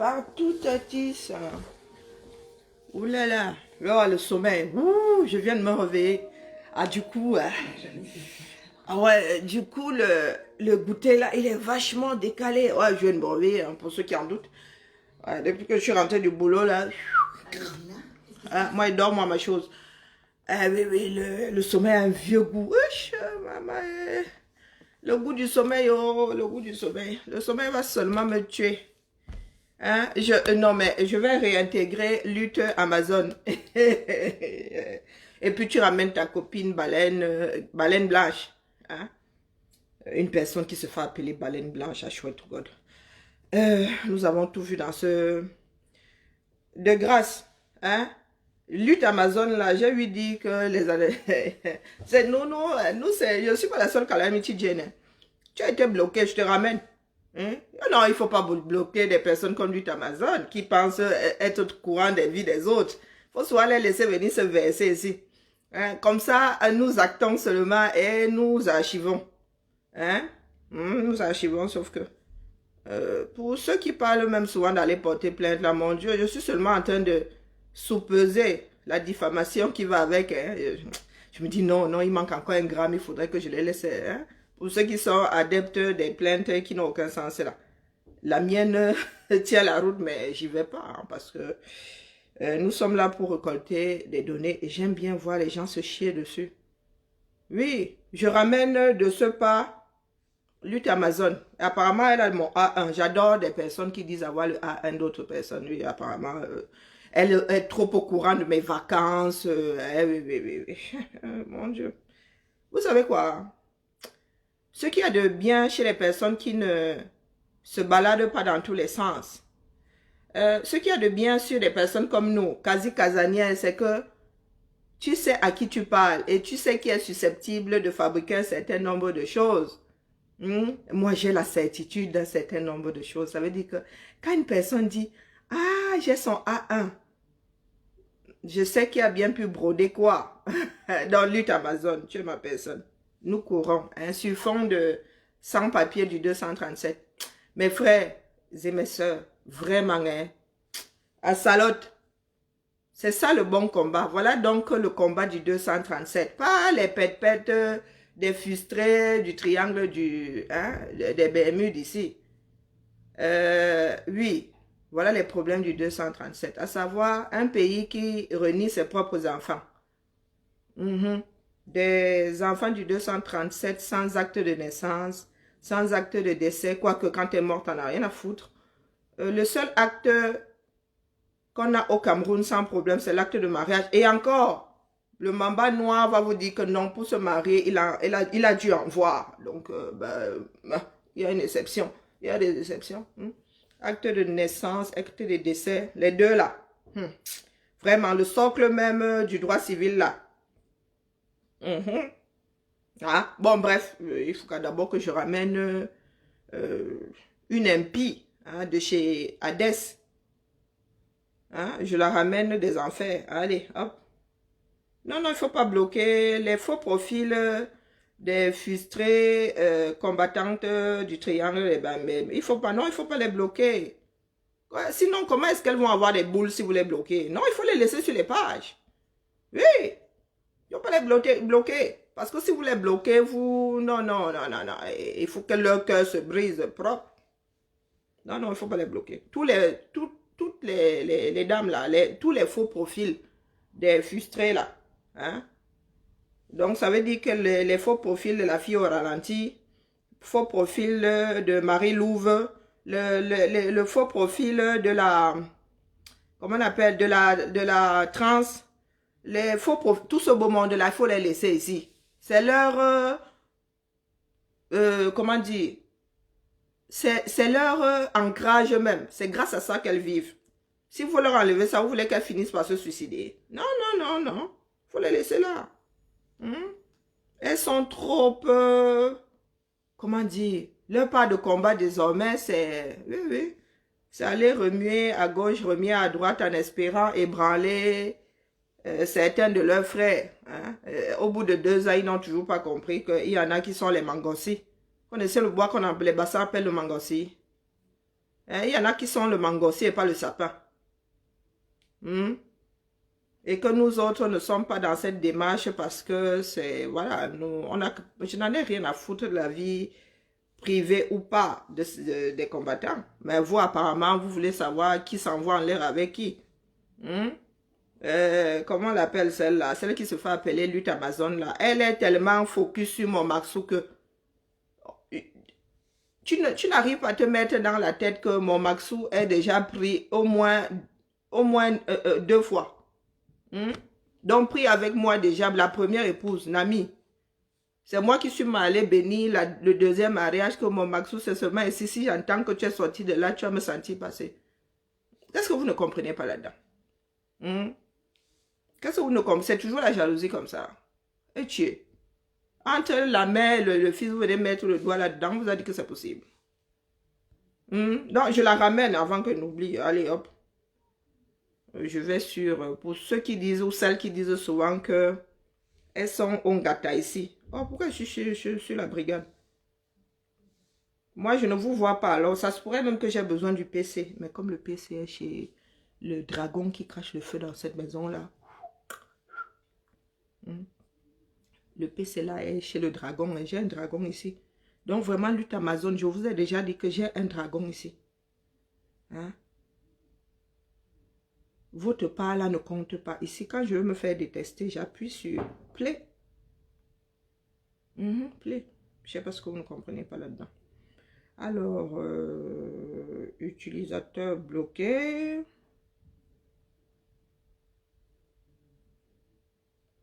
Partout tati ça. Ouh là là. Là, le sommeil. Ouh, je viens de me réveiller. Ah, du coup, ah ouais, du coup, le goûter là, il est vachement décalé. Ouais, je viens de me réveiller, hein, pour ceux qui en doutent. Ouais, depuis que je suis rentré du boulot là, hein, moi, il dort, moi, ma chose. Ah oui, oui, le sommeil a un vieux goût. Wesh, maman, le goût du sommeil, oh, le goût du sommeil. Le sommeil va seulement me tuer. Hein? Non, mais je vais réintégrer lutte Amazon. Et puis tu ramènes ta copine baleine, baleine blanche. Hein? Une personne qui se fait appeler baleine blanche à chouette God. Nous avons tout vu dans ce... De grâce. Hein? Lutte Amazon, là, j'ai lui dit que les années... c'est nous, c'est... Je ne suis pas la seule calamity Jane. Tu as été bloqué, je te ramène. Hein? Non, il ne faut pas bloquer des personnes comme Lutte Amazon qui pensent être au courant des vies des autres. Il faut soit les laisser venir se verser ici. Hein? Comme ça, nous actons seulement et nous archivons. Hein? Nous archivons, sauf que... pour ceux qui parlent même souvent d'aller porter plainte, là, mon Dieu, je suis seulement en train de sous-peser la diffamation qui va avec. Hein. Je me dis non, non, il manque encore un gramme, il faudrait que je les laisse. Hein. Pour ceux qui sont adeptes des plaintes qui n'ont aucun sens, là. La mienne tient la route, mais j'y vais pas, hein, parce que nous sommes là pour récolter des données et j'aime bien voir les gens se chier dessus. Oui, je ramène de ce pas lutte Amazon. Apparemment, elle a mon A1. J'adore des personnes qui disent avoir le A1 d'autres personnes. Oui, apparemment, elle est trop au courant de mes vacances. Oui, oui, oui, oui. Mon Dieu. Vous savez quoi? Ce qu'il y a de bien chez les personnes qui ne se baladent pas dans tous les sens. Ce qu'il y a de bien sur des personnes comme nous, quasi casanières, c'est que tu sais à qui tu parles et tu sais qui est susceptible de fabriquer un certain nombre de choses. Moi, j'ai la certitude d'un certain nombre de choses. Ça veut dire que quand une personne dit « Ah, j'ai son A1 », je sais qu'il a bien pu broder quoi dans lutte Amazon. Tu es ma personne. Nous courons hein, sur fond de sans-papier du 237. Mes frères et mes soeurs, vraiment, hein, à salote. C'est ça le bon combat. Voilà donc le combat du 237. Pas les pète-pète des frustrés du triangle des BMU d'ici. Oui, voilà les problèmes du 237. À savoir, un pays qui renie ses propres enfants. Des enfants du 237 sans acte de naissance, sans acte de décès, quoique quand tu es mort, t'en as rien à foutre. Le seul acte qu'on a au Cameroun sans problème, c'est l'acte de mariage. Et encore, le Mamba noir va vous dire que non, pour se marier, il a dû en voir. Donc, il y a une exception. Il y a des exceptions. Acte de naissance, acte de décès, les deux là. Vraiment, le socle même du droit civil là. Ah, bon, bref, il faut d'abord que je ramène une impie hein, de chez Hades. Hein, je la ramène des enfers. Allez, hop. Non, non, il ne faut pas bloquer les faux profils des frustrés combattantes du triangle. Mais il faut pas, non, il ne faut pas les bloquer. Ouais, sinon, comment est-ce qu'elles vont avoir des boules si vous les bloquez? Non, il faut les laisser sur les pages. Oui, il ne faut pas les bloquer. Parce que si vous les bloquez, vous... Non, non, non, non, non. Il faut que leur cœur se brise propre. Non, non, il ne faut pas les bloquer. Toutes les dames là, tous les faux profils des frustrés là. Hein? Donc, ça veut dire que les faux profils de la fille au ralenti, faux profil de Marie Louve, le faux profil de la, comment on appelle, de la trans, les faux profils, tout ce beau monde là, il faut les laisser ici. C'est leur, comment dire, c'est leur ancrage même. C'est grâce à ça qu'elles vivent. Si vous leur enlevez ça, vous voulez qu'elles finissent par se suicider. Non, non, non, non. Il faut les laisser là. Elles sont trop... comment dire? Leur part de combat désormais, c'est... Oui, oui. C'est aller remuer à gauche, remuer à droite en espérant ébranler certains de leurs frères. Hein? Au bout de 2 ans, ils n'ont toujours pas compris qu'il y en a qui sont les mangossis. Vous connaissez le bois qu'on appelle, les bassins appellent le mangossi. Hein, il y en a qui sont le mangossier et pas le sapin. Hmm? Et que nous autres ne sommes pas dans cette démarche parce que c'est, voilà, je n'en ai rien à foutre de la vie privée ou pas des combattants. Mais vous, apparemment, vous voulez savoir qui s'envoie en l'air avec qui. Hmm? Comment on l'appelle celle-là? Celle qui se fait appeler lutte Amazon, là. Elle est tellement focus sur mon Maxou que tu n'arrives pas à te mettre dans la tête que mon Maxou est déjà pris au moins 2 fois. Hmm? Donc, pris avec moi déjà, la première épouse, Nami. C'est moi qui suis allée bénir le deuxième mariage que mon Maxou, c'est seulement ici. Si j'entends que tu es sorti de là, tu vas me sentir passer. Qu'est-ce que vous ne comprenez pas là-dedans? Hmm? Qu'est-ce que vous ne comprenez? C'est toujours la jalousie comme ça. Et tu es. Entre la mère et le fils, vous venez mettre le doigt là-dedans, vous avez dit que c'est possible. Donc, je la ramène avant que n'oublie. Allez, hop. Je vais sur... Pour ceux qui disent, ou celles qui disent souvent que elles sont Ongata ici. Oh, pourquoi je suis sur la brigade? Moi, je ne vous vois pas. Alors, ça se pourrait même que j'ai besoin du PC. Mais comme le PC est chez le dragon qui crache le feu dans cette maison-là. Le PC là est chez le dragon. Et j'ai un dragon ici. Donc, vraiment, lutte Amazon, je vous ai déjà dit que j'ai un dragon ici. Hein? Votre part là ne compte pas. Ici, quand je veux me faire détester, j'appuie sur play. Play. Je ne sais pas ce que vous ne comprenez pas là-dedans. Alors, utilisateur bloqué.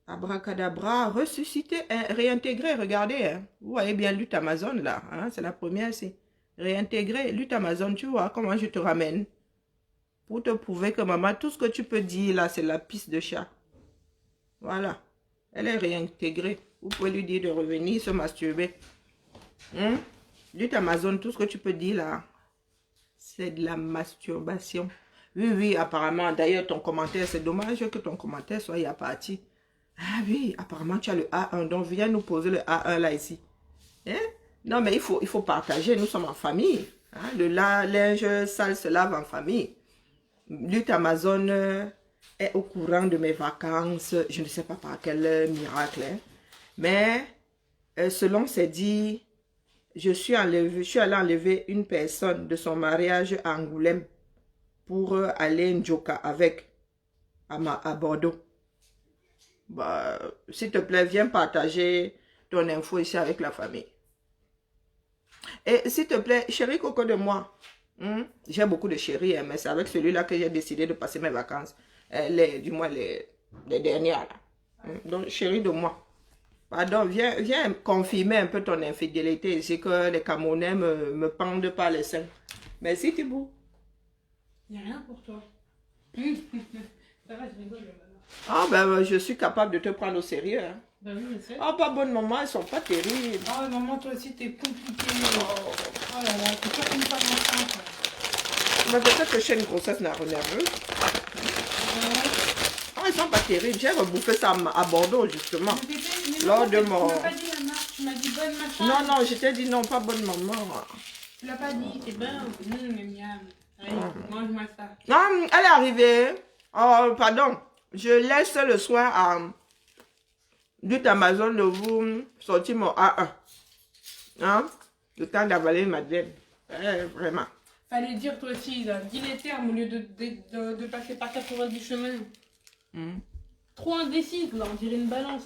Abracadabra, ressusciter, réintégrer, regardez. Hein. Vous voyez bien lutte Amazon là. Hein, c'est la première ici. Réintégrer, lutte Amazon, tu vois comment je te ramène. Pour te prouver que maman, tout ce que tu peux dire là, c'est la piste de chat. Voilà. Elle est réintégrée. Vous pouvez lui dire de revenir se masturber. Lutte Amazon, tout ce que tu peux dire là, c'est de la masturbation. Oui, oui, apparemment. D'ailleurs, ton commentaire, c'est dommage que ton commentaire soit à partie. Ah oui, apparemment, tu as le A1. Donc, viens nous poser le A1 là, ici. Hein? Non, mais il faut partager. Nous sommes en famille. Hein? Le linge sale se lave en famille. Lutte Amazon est au courant de mes vacances. Je ne sais pas par quel miracle. Hein? Mais, selon ses dits, je suis allée enlever une personne de son mariage à Angoulême pour aller Njoka avec à Bordeaux. Bah, s'il te plaît, viens partager ton info ici avec la famille. Et s'il te plaît, chéri coco de moi. J'ai beaucoup de chéris, hein, mais c'est avec celui-là que j'ai décidé de passer mes vacances. Du moins les dernières. Là. Donc, chéri de moi. Pardon, viens confirmer un peu ton infidélité ici, que les Camerounais me pendent par les seins. Merci Thibaut. Il n'y a rien pour toi. Ça va, je rigole. Ah ben, je suis capable de te prendre au sérieux. Hein. Bah oui, je sais. Ah, pas bonne maman, elles sont pas terribles. Oh, maman, toi aussi, t'es compliquée. Oh là là, t'es pas une femme enceinte. Mais peut-être que j'ai une grossesse nerveuse. Ah, elles sont pas terribles. J'ai rebouffé ça à Bordeaux, justement. Lors de mon... Tu m'as pas dit la marque, tu m'as dit bonne machin. Non, non, je t'ai dit non, pas bonne maman. Tu l'as pas dit, c'est bien. Mais miam. Allez, mange-moi ça. Non, elle est arrivée. Oh, pardon. Je laisse le soin à Lutte Amazon de vous sortir mon A1. Hein? Le temps d'avaler ma dette. Vraiment. Fallait dire toi aussi, là. Dis les termes au lieu de passer par 90 chemins. Trop indécise, là, on dirait une balance.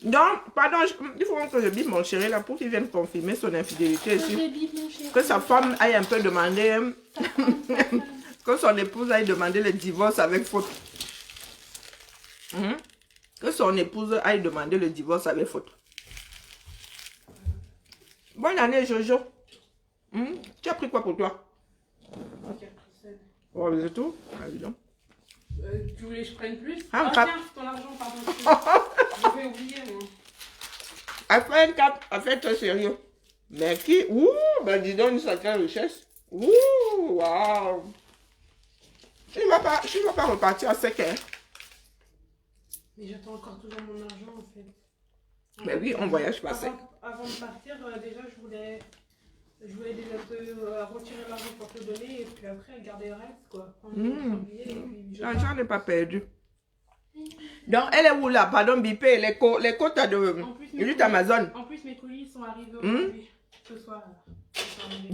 Donc, pardon, il faut que je bip mon chéri là pour qu'il vienne confirmer son infidélité ici. Que sa femme aille un peu demander, que son épouse aille demander le divorce avec faute. Que son épouse aille demander le divorce avec faute. Bonne année, Jojo. Tu as pris quoi pour toi? Oh, c'est tout? Ah, dis donc. Tu voulais que je prenne plus? Ah, tiens, ton argent, pardon. J'avais oublié, moi. Elle fait un cap, elle fait très sérieux. Mais qui? Ouh, ben dis donc une sacrée richesse. Ouh, waouh. Je ne vais pas repartir à sec, hein. Mais j'attends encore toujours mon argent, en fait. Mais oui, on voyage pas sec. Avant de partir, déjà, je voulais Je voulais déjà te retirer l'argent pour te donner et puis après garder le reste quoi. L'argent n'est pas perdu. Donc elle est où là? Pardon, Bipé, les quotas de lutte Amazon. En plus mes colis sont arrivés aujourd'hui, ce soir.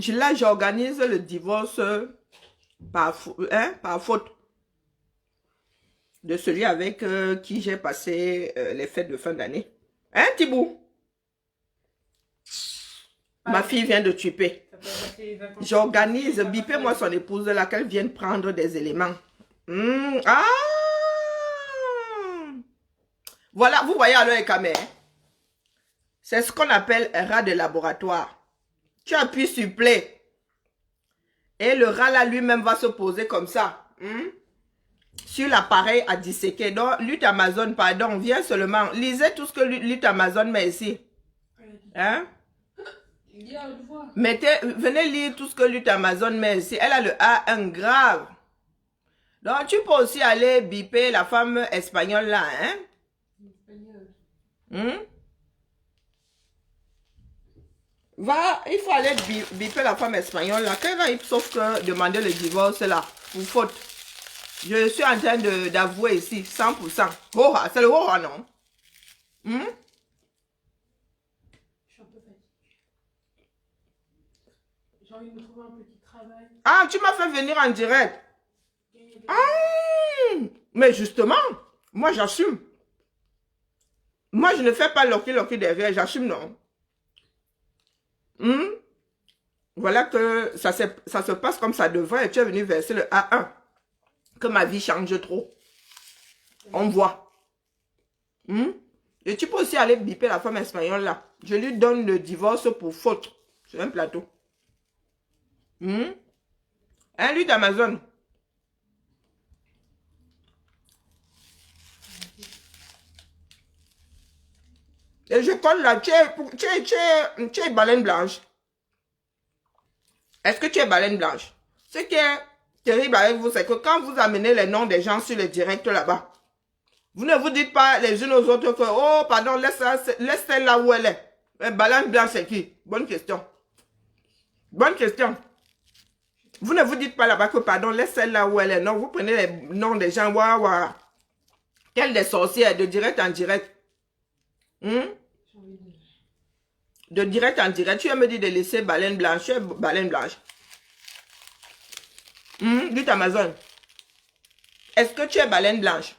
Là j'organise le divorce par faute de celui avec qui j'ai passé les fêtes de fin d'année. Hein Thibou? Ma fille vient de tuer. J'organise, Bipé, moi son épouse là, qu'elle vienne prendre des éléments. Ah! Voilà, vous voyez alors les caméras. C'est ce qu'on appelle un rat de laboratoire. Tu appuies sur play. Et le rat là lui-même va se poser comme ça. Sur l'appareil à disséquer. Donc, lutte Amazon, pardon, viens seulement. Lisez tout ce que lutte Amazon met ici. Hein? Venez lire tout ce que lutte Amazon met ici. Elle a le A1 grave. Donc, tu peux aussi aller biper la femme espagnole là, hein? Va, il faut aller biper la femme espagnole là. Sauf que demander le divorce là, pour faute. Je suis en train d'avouer ici, 100%. Oh, c'est le oh, non? Je suis un peu fatiguée. J'ai envie de me trouver un petit travail. Ah, tu m'as fait venir en direct. Mais justement, moi j'assume. Moi je ne fais pas loki derrière, j'assume non. Voilà que ça se passe comme ça devrait et tu es venu verser le A1. Que ma vie change trop. On voit. Et tu peux aussi aller biper la femme espagnole là. Je lui donne le divorce pour faute. Sur un plateau. Un lui d'Amazon. Et je colle là. Tu es baleine blanche. Est-ce que tu es baleine blanche? Ce qui est terrible avec vous, c'est que quand vous amenez les noms des gens sur le direct là-bas, vous ne vous dites pas les unes aux autres que, oh, pardon, laisse celle là où elle est. Mais baleine blanche, c'est qui? Bonne question. Bonne question. Vous ne vous dites pas là-bas que, pardon, laisse celle là où elle est. Non, vous prenez les noms des gens, waouh. Quelle des sorcières, de direct en direct. De direct en direct. Tu vas me dire de laisser baleine blanche. Tu es baleine blanche. Lutte Amazon. Est-ce que tu es baleine blanche?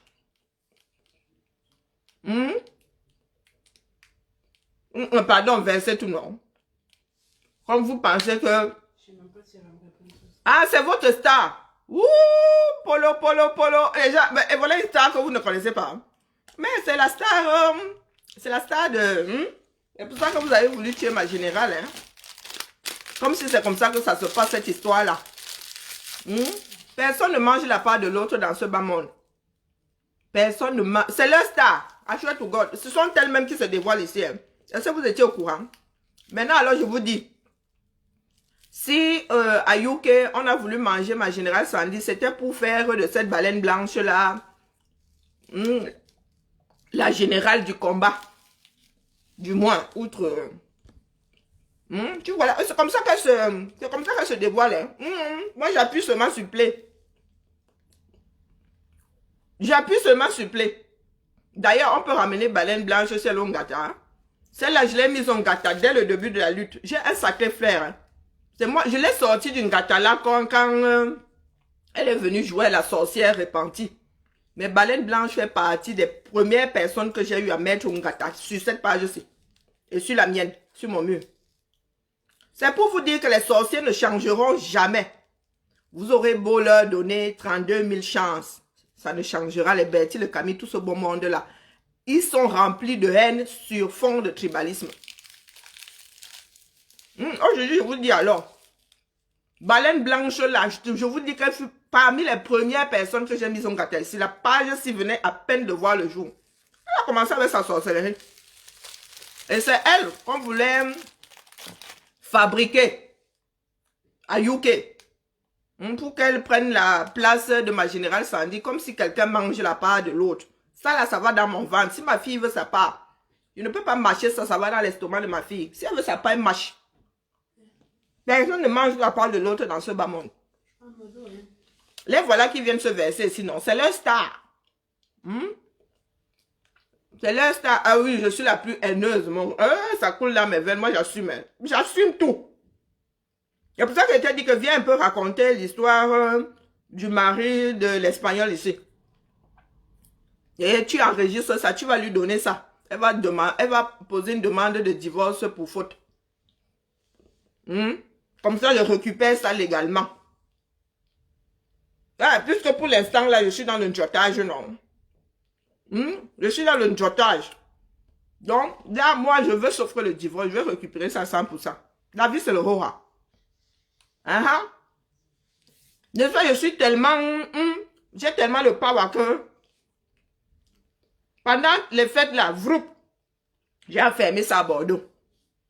Pardon, versez tout non. Comme vous pensez que... Je sais même pas si elle va me répondre. Ah, c'est votre star. Ouh, Polo. Et voilà une star que vous ne connaissez pas. Mais c'est la star... c'est la star de... C'est pour ça que vous avez voulu tuer ma générale. Hein? Comme si c'est comme ça que ça se passe, cette histoire-là. Personne ne mange la part de l'autre dans ce bas monde. Personne ne mange. C'est leur star. Assure to God. Ce sont elles-mêmes qui se dévoilent ici. Hein. Est-ce que vous étiez au courant? Maintenant, alors, je vous dis. Si à UK, on a voulu manger ma générale Sandy, c'était pour faire de cette baleine blanche-là la générale du combat. Du moins, outre... tu vois, c'est comme ça qu'elle se dévoile. Hein. Moi, j'appuie seulement sur play. J'appuie seulement sur play. D'ailleurs, on peut ramener baleine blanche celle en gâta. Celle-là, je l'ai mise en gâta dès le début de la lutte. J'ai un sacré flair. Hein. C'est moi, je l'ai sortie d'une gâta là quand elle est venue jouer la sorcière repentie. Mais baleine blanche fait partie des premières personnes que j'ai eu à mettre en gâta sur cette page-ci. Et sur la mienne, sur mon mur. C'est pour vous dire que les sorciers ne changeront jamais. Vous aurez beau leur donner 32 000 chances. Ça ne changera les Bertie, le Camille, tout ce beau monde-là. Ils sont remplis de haine sur fond de tribalisme. Aujourd'hui, je vous dis alors. Baleine blanche là, je vous dis qu'elle fut parmi les premières personnes que j'ai mises en gâteau. Si la page s'y venait à peine de voir le jour. Elle a commencé avec sa sorcellerie. Et c'est elle qu'on voulait fabriquer à UK. Pour qu'elle prenne la place de ma générale Sandy, comme si quelqu'un mange la part de l'autre. Ça là, ça va dans mon ventre. Si ma fille veut sa part, je ne peux pas mâcher ça, ça va dans l'estomac de ma fille. Si elle veut sa part, elle mâche. Personne ne mange la part de l'autre dans ce bas monde. Les voilà qui viennent se verser, sinon c'est leur star. C'est leur star. Ah oui, je suis la plus haineuse. Ça coule dans mes veines, moi j'assume. J'assume tout. C'est pour ça que je t'ai dit que viens un peu raconter l'histoire du mari de l'Espagnol ici. Et tu enregistres ça, tu vas lui donner ça. Elle va poser une demande de divorce pour faute. Comme ça, je récupère ça légalement. Ah, puisque pour l'instant, là, je suis dans le jotage, non. Je suis dans le jotage. Donc, là, moi, je veux s'offrir le divorce, je veux récupérer ça à 100%. La vie, c'est le roi. Des fois, je suis tellement... j'ai tellement le power que... Pendant les fêtes, là, j'ai enfermé ça à Bordeaux.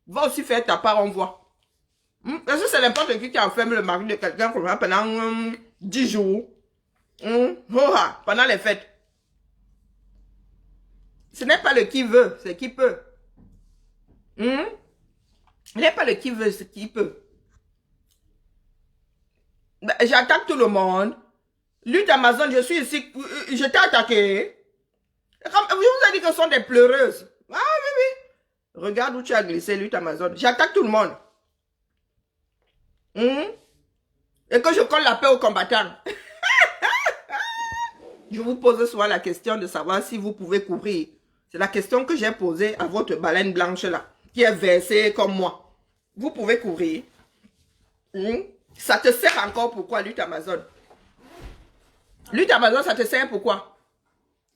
Va aussi faire ta part, on voit. Est-ce que c'est n'importe qui enferme le mari de quelqu'un pendant 10 jours? Pendant les fêtes. Ce n'est pas le qui veut, c'est qui peut. Ce n'est pas le qui veut, c'est qui peut. J'attaque tout le monde. Lutte Amazon, je suis ici, je t'ai attaqué. Je vous ai dit que ce sont des pleureuses. Ah oui, oui. Regarde où tu as glissé, lutte Amazon. J'attaque tout le monde. Et que je colle la paix aux combattants. Je vous pose souvent la question de savoir si vous pouvez couvrir. C'est la question que j'ai posée à votre baleine blanche là, qui est versée comme moi. Vous pouvez couvrir. Ça te sert encore pourquoi, lutte Amazon? Lutte Amazon, ça te sert pourquoi?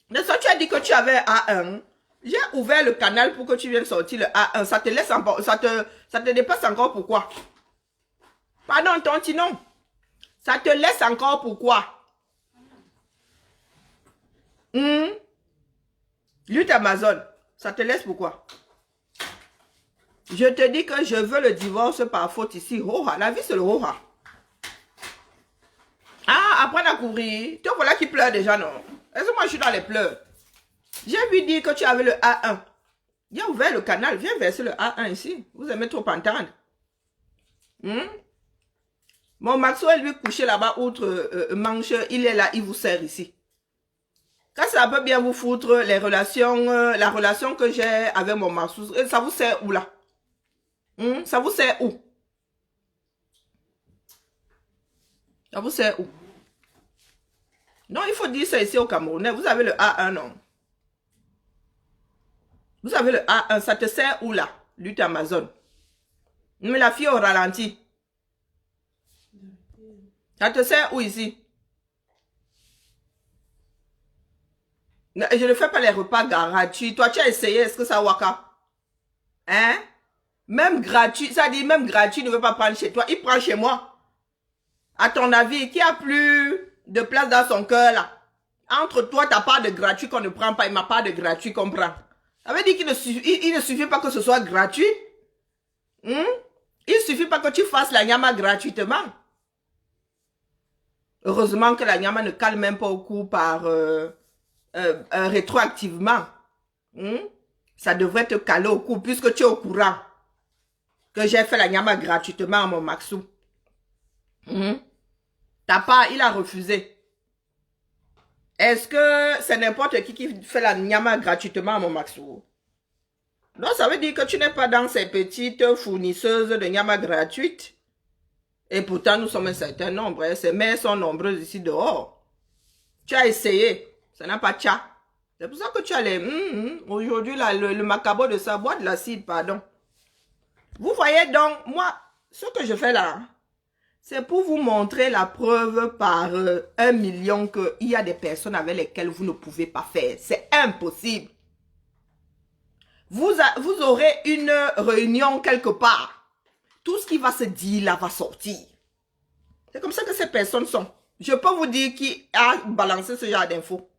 De ça, tu as dit que tu avais A1. J'ai ouvert le canal pour que tu viennes sortir le A1. Ça te laisse encore, ça te dépasse encore pourquoi? Pardon, Tontinon. Ça te laisse encore pourquoi? Lutte Amazon, ça te laisse pourquoi? Je te dis que je veux le divorce par faute ici. La vie c'est le roha. Ah, apprendre à couvrir. Toi voilà qui pleure déjà, non? Est-ce que moi je suis dans les pleurs? J'ai vu dire que tu avais le A1. J'ai ouvert le canal, viens verser le A1 ici. Vous aimez trop entendre. Mon Maxwell lui couché là-bas, outre manche, il est là, il vous sert ici. Quand ça peut bien vous foutre les relations, la relation que j'ai avec mon Maxwell, ça vous sert où là? Ça vous sert où? Ça vous sert où? Non, il faut dire ça ici au Camerounais. Vous avez le A1, non? Vous avez le A1, ça te sert où là? Lutte Amazon. Mais la fille au ralenti. Ça te sert où ici? Je ne fais pas les repas gratuits. Toi, tu as essayé, est-ce que ça waka? Hein? Même gratuit, ça dit même gratuit, ne veut pas prendre chez toi. Il prend chez moi. À ton avis, qui a plus de place dans son cœur là? Entre toi, ta part de gratuit qu'on ne prend pas et ma part de gratuit qu'on prend. Ça veut dire qu'il ne suffit pas que ce soit gratuit. Il ne suffit pas que tu fasses la nyama gratuitement. Heureusement que la nyama ne cale même pas au cou par rétroactivement. Ça devrait te caler au cou puisque tu es au courant que j'ai fait la nyama gratuitement à mon Maxou. Ta part, il a refusé. Est-ce que c'est n'importe qui fait la nyama gratuitement à mon Maxou? Non, ça veut dire que tu n'es pas dans ces petites fournisseuses de nyama gratuites. Et pourtant, nous sommes un certain nombre. Ces mères sont nombreuses ici dehors. Tu as essayé. Ça n'a pas de chat. C'est pour ça que tu as les... Aujourd'hui, le macabo de ça, bois de l'acide, pardon. Vous voyez donc, moi, ce que je fais là, c'est pour vous montrer la preuve par 1 million qu'il y a des personnes avec lesquelles vous ne pouvez pas faire. C'est impossible. Vous aurez une réunion quelque part. Tout ce qui va se dire là va sortir. C'est comme ça que ces personnes sont. Je peux vous dire qui a balancé ce genre d'infos.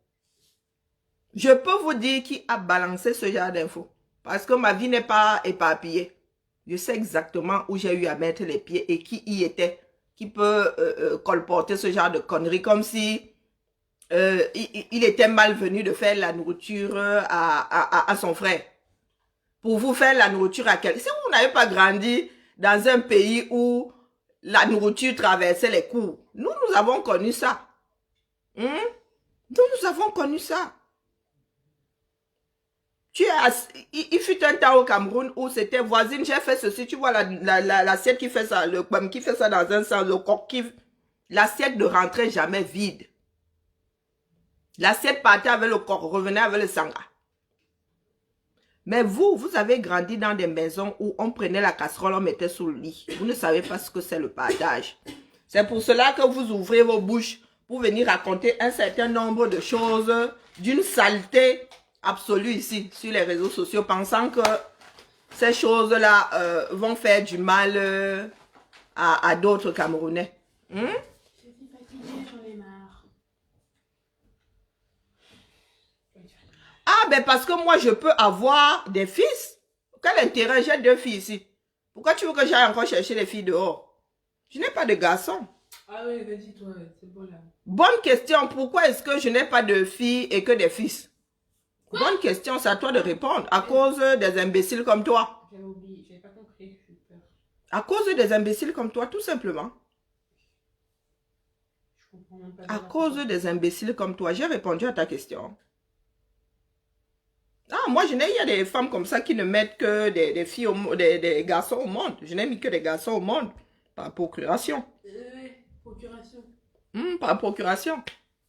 Je peux vous dire qui a balancé ce genre d'infos. Parce que ma vie n'est pas éparpillée. Je sais exactement où j'ai eu à mettre les pieds et qui y était. Qui peut colporter ce genre de conneries. Comme si il était malvenu de faire la nourriture à son frère. Pour vous faire la nourriture à quelqu'un. Si vous n'avez pas grandi dans un pays où la nourriture traversait les cours. Nous avons connu ça. Nous avons connu ça. Il fut un temps au Cameroun où c'était voisine, j'ai fait ceci, tu vois l'assiette qui fait ça, le pomme qui fait ça dans un sens, le coq qui... L'assiette ne rentrait jamais vide. L'assiette partait avec le coq, revenait avec le sanga. Mais vous avez grandi dans des maisons où on prenait la casserole, on mettait sous le lit. Vous ne savez pas ce que c'est le partage. C'est pour cela que vous ouvrez vos bouches pour venir raconter un certain nombre de choses d'une saleté absolue ici, sur les réseaux sociaux, pensant que ces choses-là vont faire du mal à d'autres Camerounais. Je suis fatiguée, j'en ai marre. Ah, ben parce que moi, je peux avoir des fils. Quel intérêt? J'ai 2 filles ici. Pourquoi tu veux que j'aille encore chercher les filles dehors? Je n'ai pas de garçon. Ah oui, vas-y, toi, c'est bon là. Bonne question. Pourquoi est-ce que je n'ai pas de filles et que des fils? Bonne question, c'est à toi de répondre. À cause des imbéciles comme toi. J'avais oublié, j'avais pas compris, j'ai eu peur. À cause des imbéciles comme toi, tout simplement. Je comprends même pas. À cause des imbéciles comme toi, j'ai répondu à ta question. Ah, moi, il y a des femmes comme ça qui ne mettent que des filles, des garçons au monde. Je n'ai mis que des garçons au monde. Par procuration. Procuration. Par procuration.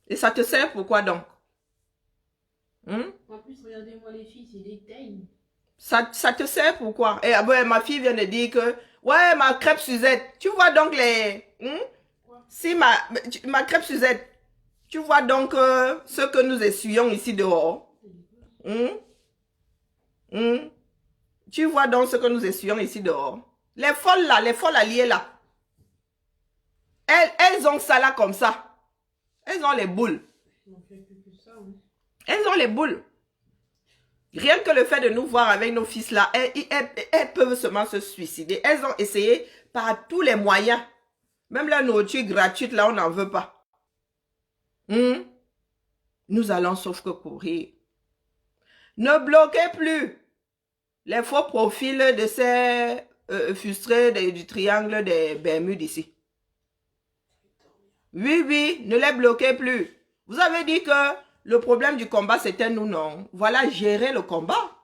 Et ça te sert pourquoi donc? En plus, regardez-moi les filles, c'est des tailles. Ça te sert pourquoi? Et ma fille vient de dire que, ouais, ma crêpe Suzette, tu vois donc les... Si ma crêpe Suzette, tu vois donc ce que nous essuyons ici dehors. Tu vois donc ce que nous essuyons ici dehors. Les folles alliées là. Elles ont ça là comme ça. Elles ont les boules. Elles ont les boules. Rien que le fait de nous voir avec nos fils là, elles peuvent seulement se suicider. Elles ont essayé par tous les moyens. Même la nourriture gratuite là, on n'en veut pas. Nous allons sauf que courir. Ne bloquez plus les faux profils de ces frustrés du triangle des Bermudes ici. Oui, ne les bloquez plus. Vous avez dit que le problème du combat, c'était nous, non? Voilà, gérer le combat.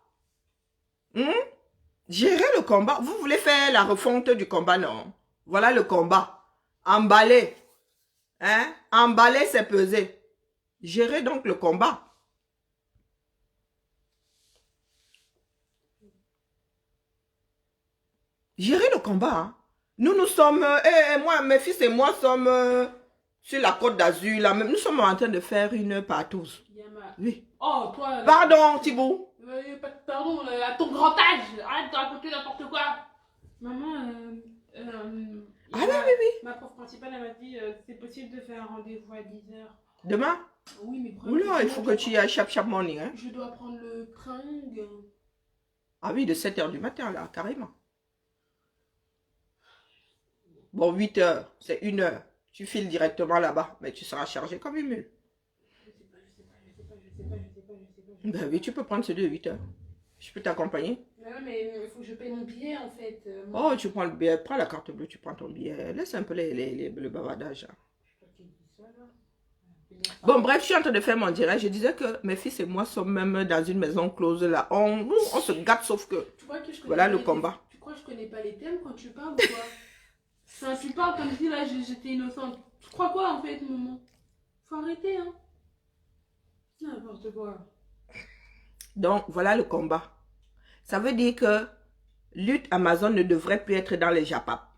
Gérer le combat. Vous voulez faire la refonte du combat, non? Voilà le combat. Emballer. Emballer, c'est peser. Gérer donc le combat. Gérer le combat. Nous sommes... moi, mes fils et moi sommes... sur la côte d'Azur, là même, nous sommes en train de faire une partouze. Oui. Oh, toi... Pardon, Thibaut. Pardon, à ton grand âge, arrête de raconter n'importe quoi. Maman, oui. Ma prof principale, elle m'a dit c'est possible de faire un rendez-vous à 10h. Demain? Oui, mais... Oula, il faut que tu y ailles chap morning. Hein? Je dois prendre le train. Ah oui, de 7h du matin, là, carrément. Bon, 8h, c'est 1h. Tu files directement là-bas, mais tu seras chargé comme une mule. Je sais pas. Ben oui, tu peux prendre celui de 8h. Je peux t'accompagner. Mais il faut que je paye mon billet, en fait. Oh, tu prends le billet, prends la carte bleue, tu prends ton billet. Laisse un peu le bavardage. Bon, bref, je suis en train de faire mon direct. Je disais que mes fils et moi sommes même dans une maison close là. On se gâte, sauf que... Tu crois que je connais voilà le combat. Tu crois que je connais pas les thèmes quand tu parles ou quoi? Enfin, tu parles comme si là j'étais innocente. Tu crois quoi en fait, maman? Faut arrêter, hein. N'importe quoi. Donc, voilà le combat. Ça veut dire que lutte Amazon ne devrait plus être dans les Japap.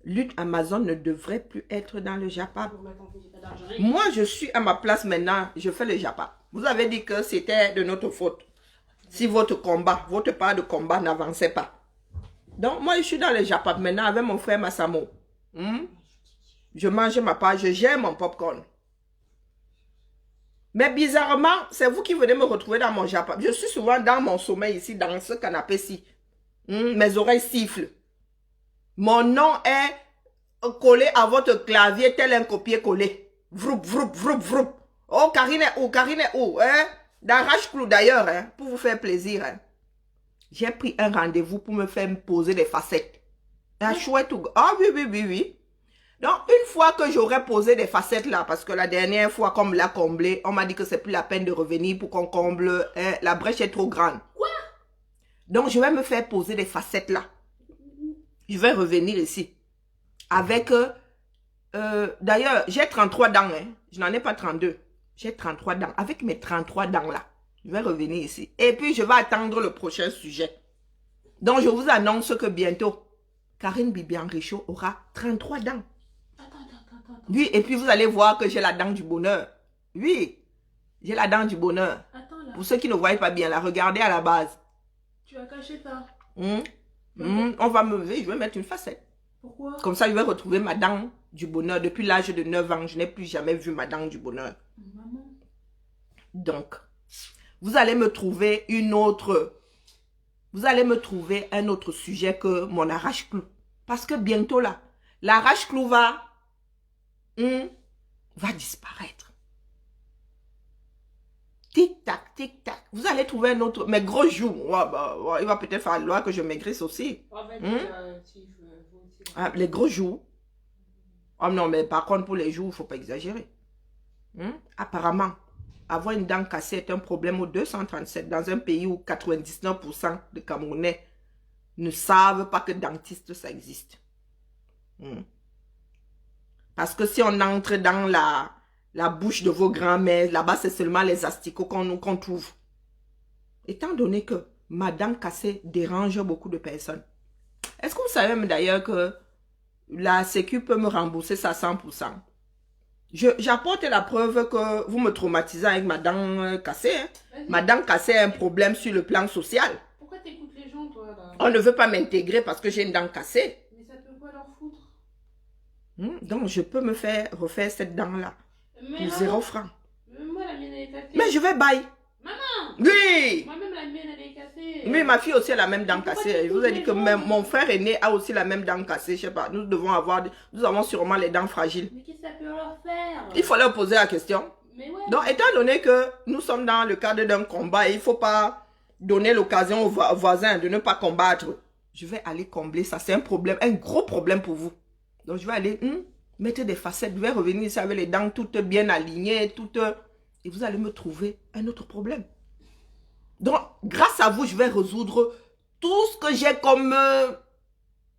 Lutte Amazon ne devrait plus être dans le Japap. Moi, je suis à ma place maintenant. Je fais le Japap. Vous avez dit que c'était de notre faute. Si votre combat, votre part de combat n'avançait pas. Donc, moi, je suis dans le Japap maintenant avec mon frère Massamo. Je mange ma part, je gère mon popcorn. Mais bizarrement, c'est vous qui venez me retrouver dans mon Japap. Je suis souvent dans mon sommeil ici, dans ce canapé-ci. Mes oreilles sifflent. Mon nom est collé à votre clavier tel un copier-coller. Vroup, vroup, vroup, vroup. Oh, Karine est où? Karine est où? Dans Rachclou d'ailleurs, pour vous faire plaisir. J'ai pris un rendez-vous pour me faire poser des facettes. Ah, chouette. Ah oui, oui, oui, oui. Donc, une fois que j'aurai posé des facettes là, parce que la dernière fois, comme on l'a comblé, on m'a dit que c'est plus la peine de revenir pour qu'on comble. Hein, la brèche est trop grande. Quoi? Donc, je vais me faire poser des facettes là. Je vais revenir ici. Avec... d'ailleurs, j'ai 33 dents. Hein. Je n'en ai pas 32. J'ai 33 dents. Avec mes 33 dents là, je vais revenir ici. Et puis, je vais attendre le prochain sujet. Donc, je vous annonce que bientôt, Karine Bibiane Richaud aura 33 dents. Attends. Oui, et puis vous allez voir que j'ai la dent du bonheur. Oui, j'ai la dent du bonheur. Attends là. Pour ceux qui ne voient pas bien, là, regardez à la base. Tu as caché ça. On va me lever, je vais mettre une facette. Pourquoi? Comme ça, je vais retrouver ma dent du bonheur. Depuis l'âge de 9 ans, je n'ai plus jamais vu ma dent du bonheur. Maman. Donc, vous allez me trouver une autre... Vous allez me trouver un autre sujet que mon arrache-clou. Parce que bientôt là, l'arrache-clou va disparaître. Tic-tac, tic-tac. Vous allez trouver un autre... Mes gros joues. Il va peut-être falloir que je maigrisse aussi. Les gros joues. Oh non, mais par contre, pour les joues, il ne faut pas exagérer. Apparemment, avoir une dent cassée est un problème au 237 dans un pays où 99% de Camerounais ne savent pas que dentiste, ça existe. Parce que si on entre dans la bouche de vos grands-mères, là-bas, c'est seulement les asticots qu'on trouve. Étant donné que ma dent cassée dérange beaucoup de personnes. Est-ce que vous savez d'ailleurs que la Sécu peut me rembourser ça à 100%? J'apporte la preuve que vous me traumatisez avec ma dent cassée. Hein. Ma dent cassée est un problème sur le plan social. Pourquoi t'écoutes les gens, toi, là? On ne veut pas m'intégrer parce que j'ai une dent cassée. Mais ça peut quoi leur foutre? Donc, je peux me faire refaire cette dent-là. Pour 0 francs. Moi, la mienne, elle est cassée. Mais je vais bailler. Maman! Oui! Moi-même, la mienne, elle est cassée. Oui, ma fille aussi a la même dent cassée. Je vous ai dit que même mon frère aîné a aussi la même dent cassée. Je sais pas, nous avons sûrement les dents fragiles. Mais qu'est-ce que ça peut leur faire? Il faut leur poser la question. Mais ouais. Donc, étant donné que nous sommes dans le cadre d'un combat, il ne faut pas donner l'occasion aux voisins de ne pas combattre. Je vais aller combler ça. C'est un problème, un gros problème pour vous. Donc, je vais aller mettre des facettes. Je vais revenir ici avec les dents toutes bien alignées, toutes... Et vous allez me trouver un autre problème. Donc, grâce à vous, je vais résoudre tout ce que j'ai comme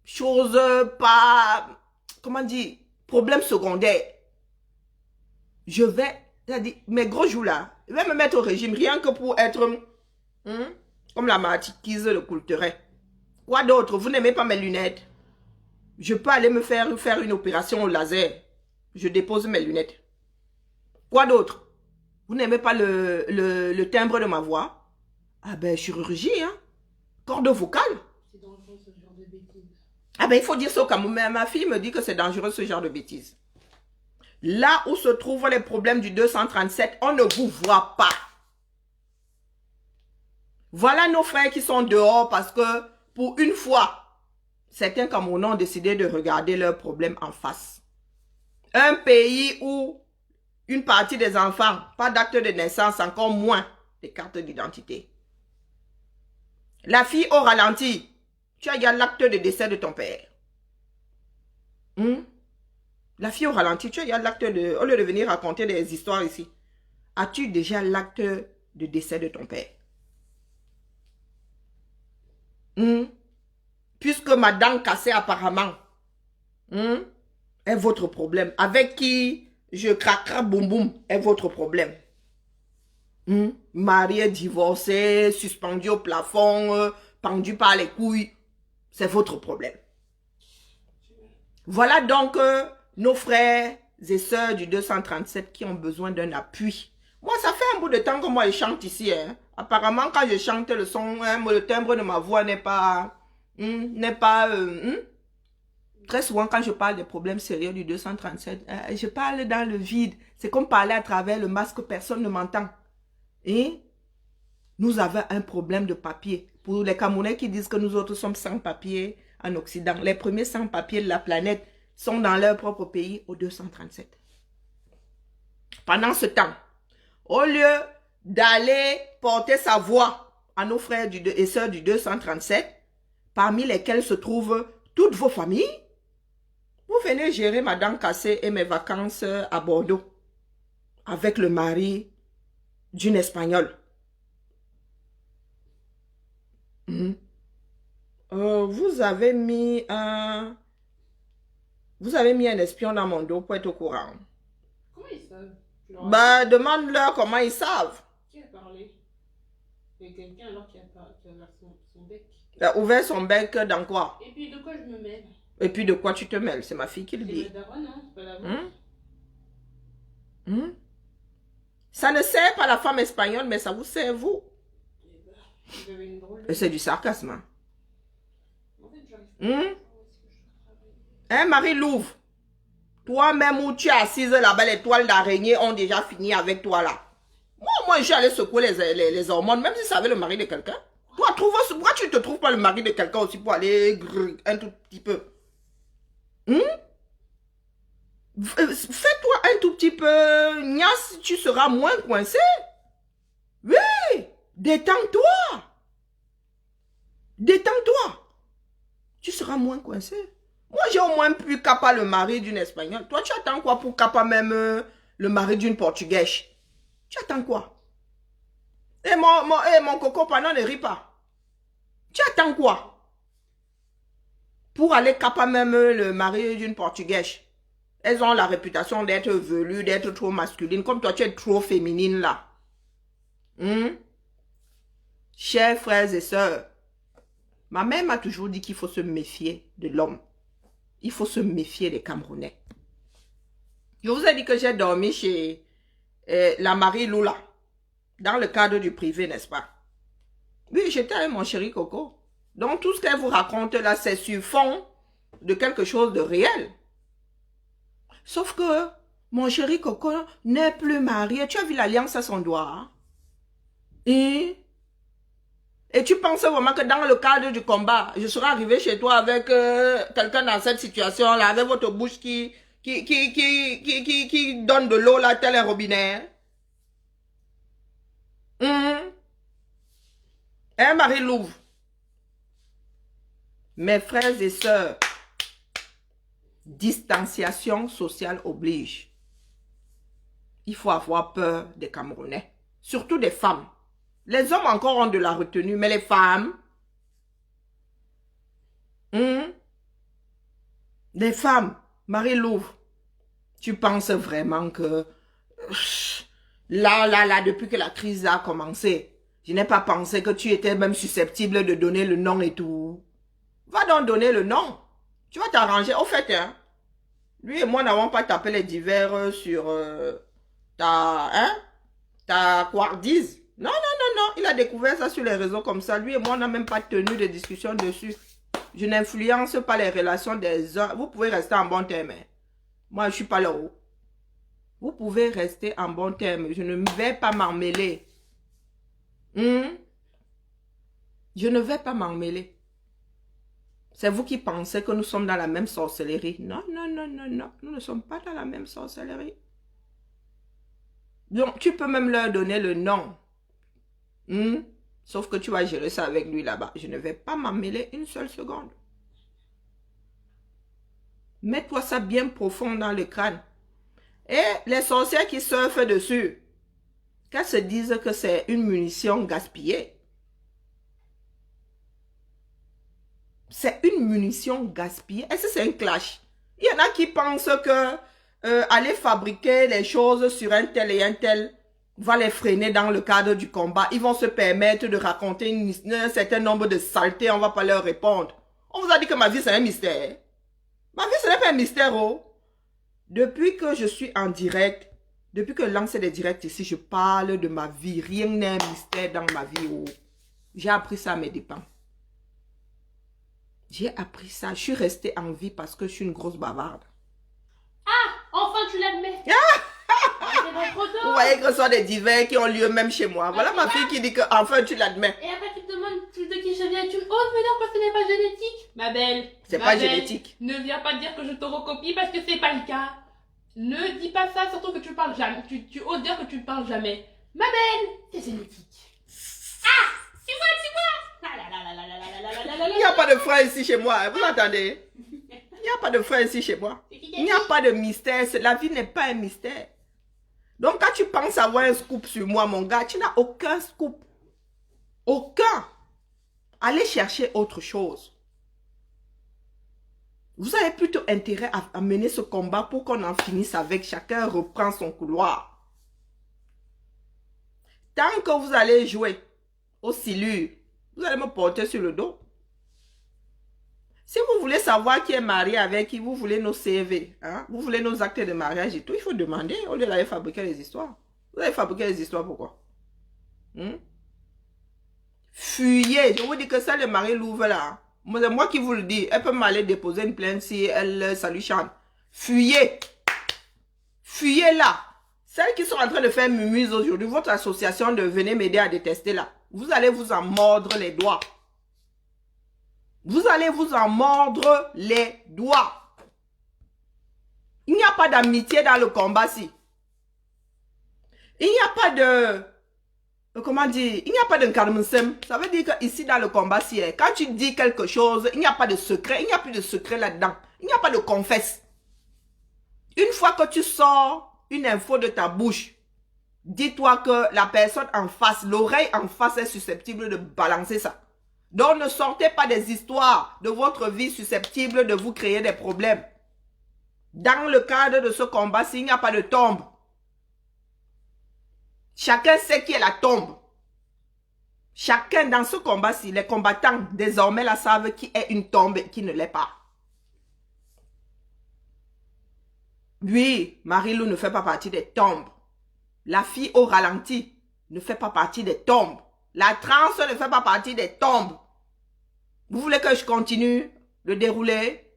chose pas... Comment dire? Problème secondaire. Je vais... C'est-à-dire, mes gros joues là, je vais me mettre au régime rien que pour être... comme la marquise le coulteret. Quoi d'autre? Vous n'aimez pas mes lunettes? Je peux aller me faire une opération au laser. Je dépose mes lunettes. Quoi d'autre? Vous n'aimez pas le timbre de ma voix? Ah ben, chirurgie, hein? Corde vocale. C'est dangereux ce genre de bêtises. Ah ben, il faut dire ça au Cameroun. Ma fille me dit que c'est dangereux ce genre de bêtises. Là où se trouvent les problèmes du 237, on ne vous voit pas. Voilà nos frères qui sont dehors parce que, pour une fois, certains Camerounais ont décidé de regarder leurs problèmes en face. Un pays où une partie des enfants, pas d'acte de naissance, encore moins des cartes d'identité. La fille au ralenti, tu as l'acte de décès de ton père. La fille au ralenti, tu as l'acte de... Au lieu de venir raconter des histoires ici, as-tu déjà l'acte de décès de ton père? Puisque ma dent cassée apparemment est votre problème. Avec qui je craque boum boum est votre problème. Marié, divorcé, suspendu au plafond, pendu par les couilles, c'est votre problème. Voilà donc nos frères et sœurs du 237 qui ont besoin d'un appui. Moi, ça fait un bout de temps que moi, je chante ici. Hein. Apparemment, quand je chante, le son, le timbre de ma voix n'est pas... Très souvent, quand je parle des problèmes sérieux du 237, je parle dans le vide. C'est comme parler à travers le masque, personne ne m'entend. Et nous avons un problème de papier. Pour les Camerounais qui disent que nous autres sommes sans papier en Occident, les premiers sans papier de la planète sont dans leur propre pays au 237. Pendant ce temps, au lieu d'aller porter sa voix à nos frères et sœurs du 237, parmi lesquels se trouvent toutes vos familles. Vous venez gérer ma dent cassée et mes vacances à Bordeaux avec le mari d'une Espagnole. Vous avez mis un espion dans mon dos pour être au courant. Comment ils savent? Bah, demande-leur comment ils savent. Qui a parlé? Il y a quelqu'un alors qui a ouvert son bec. Il a ouvert son bec dans quoi? Et puis de quoi je me mêle? Et puis de quoi tu te mêles? C'est ma fille qui le dit. C'est ma daronne, non? C'est pas la vôtre. Ça ne sert pas la femme espagnole, mais ça vous sert vous. Eh ben, vous avez une drôle de... Et c'est du sarcasme. Hein? En fait, j'arrive pas. Hein, Marie-Louve? Toi-même où tu es assise là-bas, les toiles d'araignée ont déjà fini avec toi là. Moi, je suis allée secouer les hormones, même si ça avait le mari de quelqu'un. Toi, pourquoi tu ne te trouves pas le mari de quelqu'un aussi pour aller un tout petit peu? Fais-toi un tout petit peu niasse, tu seras moins coincé. Oui, détends-toi. Détends-toi. Tu seras moins coincé. Moi, j'ai au moins pu capa le mari d'une Espagnole. Toi, tu attends quoi pour capa même le mari d'une Portugaise? Tu attends quoi? Et mon coco pendant ne rit pas. Tu attends quoi? Pour aller capa même le mari d'une Portugaise. Elles ont la réputation d'être velues, d'être trop masculines. Comme toi, tu es trop féminine là. Chers frères et sœurs, ma mère m'a toujours dit qu'il faut se méfier de l'homme. Il faut se méfier des Camerounais. Je vous ai dit que j'ai dormi chez la Marie-Lou là. Dans le cadre du privé, n'est-ce pas? Oui, j'étais avec mon chéri Coco. Donc tout ce qu'elle vous raconte là, c'est sur fond de quelque chose de réel. Sauf que mon chéri Coco n'est plus marié. Tu as vu l'alliance à son doigt? Hein? Et tu penses vraiment que dans le cadre du combat, je serai arrivé chez toi avec quelqu'un dans cette situation-là, avec votre bouche qui donne de l'eau là, tel un robinet? Hein, Marie-Louve? Mes frères et sœurs, distanciation sociale oblige. Il faut avoir peur des Camerounais, surtout des femmes. Les hommes encore ont de la retenue, mais les femmes, les femmes, Marie-Louve, tu penses vraiment que là, depuis que la crise a commencé, je n'ai pas pensé que tu étais même susceptible de donner le nom et tout. Va donc donner le nom. Tu vas t'arranger. Au fait, hein, lui et moi n'avons pas tapé les divers sur ta couardise. Non, il a découvert ça sur les réseaux comme ça. Lui et moi, on n'a même pas tenu de discussion dessus. Je n'influence pas les relations des uns. Vous pouvez rester en bon terme. Hein. Moi, je ne suis pas là-haut. Vous pouvez rester en bon terme. Je ne vais pas m'en mêler. Je ne vais pas m'en mêler. C'est vous qui pensez que nous sommes dans la même sorcellerie. Non. Nous ne sommes pas dans la même sorcellerie. Donc, tu peux même leur donner le nom. Sauf que tu vas gérer ça avec lui là-bas. Je ne vais pas m'en mêler une seule seconde. Mets-toi ça bien profond dans le crâne. Et les sorcières qui surfent dessus, qu'elles se disent que c'est une munition gaspillée. C'est une munition gaspillée. Est-ce que c'est un clash? Il y en a qui pensent que aller fabriquer les choses sur un tel et un tel va les freiner dans le cadre du combat. Ils vont se permettre de raconter un certain nombre de saletés. On ne va pas leur répondre. On vous a dit que ma vie, c'est un mystère. Ma vie, ce n'est pas un mystère, oh. Depuis que je suis en direct, depuis que je lance des directs ici, je parle de ma vie. Rien n'est un mystère dans ma vie, oh. J'ai appris ça à mes dépens. J'ai appris ça. Je suis restée en vie parce que je suis une grosse bavarde. Ah, enfin tu l'admets. Vous voyez que ce sont des divers qui ont lieu même chez moi. Voilà ma fille qui dit que enfin tu l'admets. Et après tu te demandes de qui je viens. Tu oses me dire que ce n'est pas génétique? Ma belle. C'est pas génétique. Ne viens pas dire que je te recopie parce que c'est pas le cas. Ne dis pas ça, surtout que tu parles jamais. Tu oses dire que tu ne parles jamais. Ma belle, c'est génétique. Ah! Ah là là là là là là là là là là Il n'y a pas de frère ici chez moi. Vous entendez? Il n'y a pas de frère ici chez moi. Il n'y a pas de mystère. La vie n'est pas un mystère. Donc, quand tu penses avoir un scoop sur moi, mon gars, tu n'as aucun scoop. Aucun. Allez chercher autre chose. Vous avez plutôt intérêt à mener ce combat pour qu'on en finisse avec. Chacun reprend son couloir. Tant que vous allez jouer au silure, vous allez me porter sur le dos. Si vous voulez savoir qui est marié avec qui, vous voulez nos CV, hein? Vous voulez nos actes de mariage et tout, il faut demander au lieu d'aller fabriquer les histoires. Vous allez fabriquer les histoires pourquoi? Fuyez. Je vous dis que ça, le mari l'ouvre là. C'est moi qui vous le dis. Elle peut m'aller déposer une plainte si ça lui chante. Fuyez. Fuyez là. Celles qui sont en train de faire mumuse aujourd'hui, votre association de venez m'aider à détester là. Vous allez vous en mordre les doigts. Vous allez vous en mordre les doigts. Il n'y a pas d'amitié dans le combat-ci. Il n'y a pas de... Comment dire? Il n'y a pas d'incarnation. Ça veut dire qu'ici dans le combat-ci, quand tu dis quelque chose, il n'y a pas de secret. Il n'y a plus de secret là-dedans. Il n'y a pas de confesse. Une fois que tu sors une info de ta bouche, dis-toi que la personne en face, l'oreille en face est susceptible de balancer ça. Donc ne sortez pas des histoires de votre vie susceptibles de vous créer des problèmes. Dans le cadre de ce combat-ci, il n'y a pas de tombe. Chacun sait qui est la tombe. Chacun dans ce combat-ci, les combattants désormais la savent qui est une tombe et qui ne l'est pas. Oui, Marie-Lou ne fait pas partie des tombes. La fille au ralenti ne fait pas partie des tombes. La transe ne fait pas partie des tombes. Vous voulez que je continue de dérouler?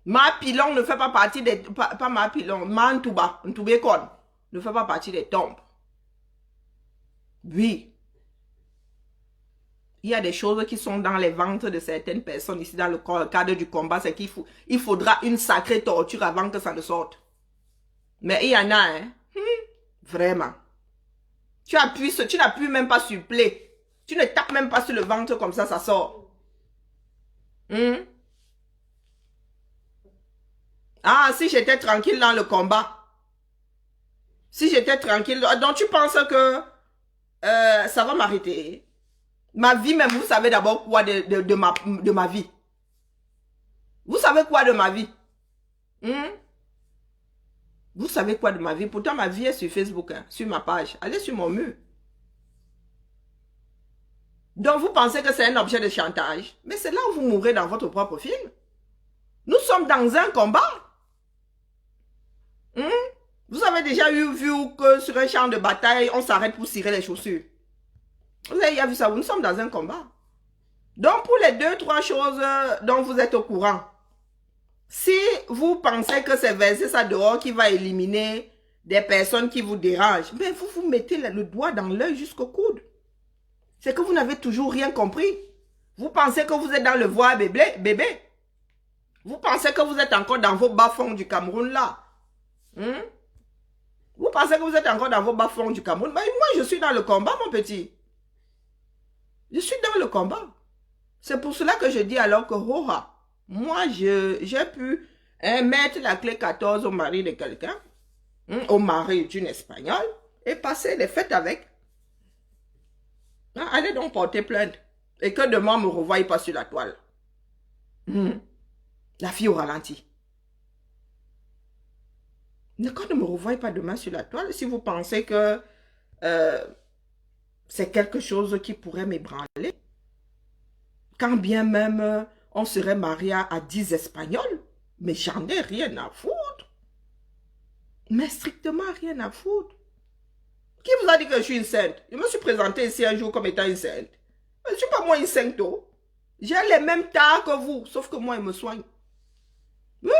Ma pilon ne fait pas partie des... Pas ma pilon, ma ntouba, ntoubekon, ne fait pas partie des tombes. Oui. Il y a des choses qui sont dans les ventres de certaines personnes ici dans le cadre du combat. C'est qu'il faudra une sacrée torture avant que ça ne sorte. Mais il y en a, hein. Vraiment. Tu n'appuies même pas sur play. Tu ne tapes même pas sur le ventre comme ça sort. Ah, si j'étais tranquille dans le combat. Si j'étais tranquille. Donc tu penses que ça va m'arrêter? Ma vie même, vous savez d'abord quoi de ma vie? Vous savez quoi de ma vie? Vous savez quoi de ma vie? Pourtant ma vie est sur Facebook, hein, sur ma page. Allez sur mon mur. Donc vous pensez que c'est un objet de chantage. Mais c'est là où vous mourrez dans votre propre film. Nous sommes dans un combat. Vous avez déjà vu que sur un champ de bataille, on s'arrête pour cirer les chaussures. Vous avez déjà vu ça? Nous sommes dans un combat. Donc pour les 2-3 choses dont vous êtes au courant, si vous pensez que c'est verser ça dehors qui va éliminer des personnes qui vous dérangent, mais vous vous mettez le doigt dans l'œil jusqu'au coude. C'est que vous n'avez toujours rien compris. Vous pensez que vous êtes dans le voie bébé. Vous pensez que vous êtes encore dans vos bas-fonds du Cameroun là. Vous pensez que vous êtes encore dans vos bas-fonds du Cameroun. Mais moi, je suis dans le combat, mon petit. Je suis dans le combat. C'est pour cela que je dis alors que, moi, j'ai pu mettre la clé 14 au mari de quelqu'un, au mari d'une Espagnole, et passer les fêtes avec. Allez donc porter plainte. Et que demain, on ne me revoie pas sur la toile. La fille au ralenti. Quand ne me revoyez pas demain sur la toile, si vous pensez que c'est quelque chose qui pourrait m'ébranler, quand bien même on serait marié à 10 Espagnols, mais j'en ai rien à foutre. Mais strictement rien à foutre. Qui vous a dit que je suis une sainte? Je me suis présentée ici un jour comme étant une sainte. Je ne suis pas moi une sainte. J'ai les mêmes tares que vous, sauf que moi, ils me soignent. Oui.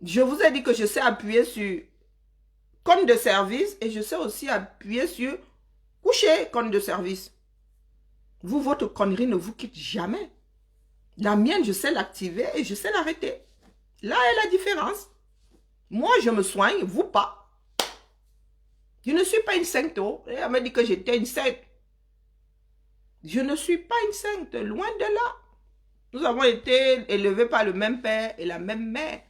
Je vous ai dit que je sais appuyer sur compte de service et je sais aussi appuyer sur coucher compte de service. Vous, votre connerie ne vous quitte jamais. La mienne, je sais l'activer et je sais l'arrêter. Là est la différence. Moi, je me soigne, vous pas. Je ne suis pas une sainte. Oh. Elle m'a dit que j'étais une sainte. Je ne suis pas une sainte, loin de là. Nous avons été élevés par le même père et la même mère.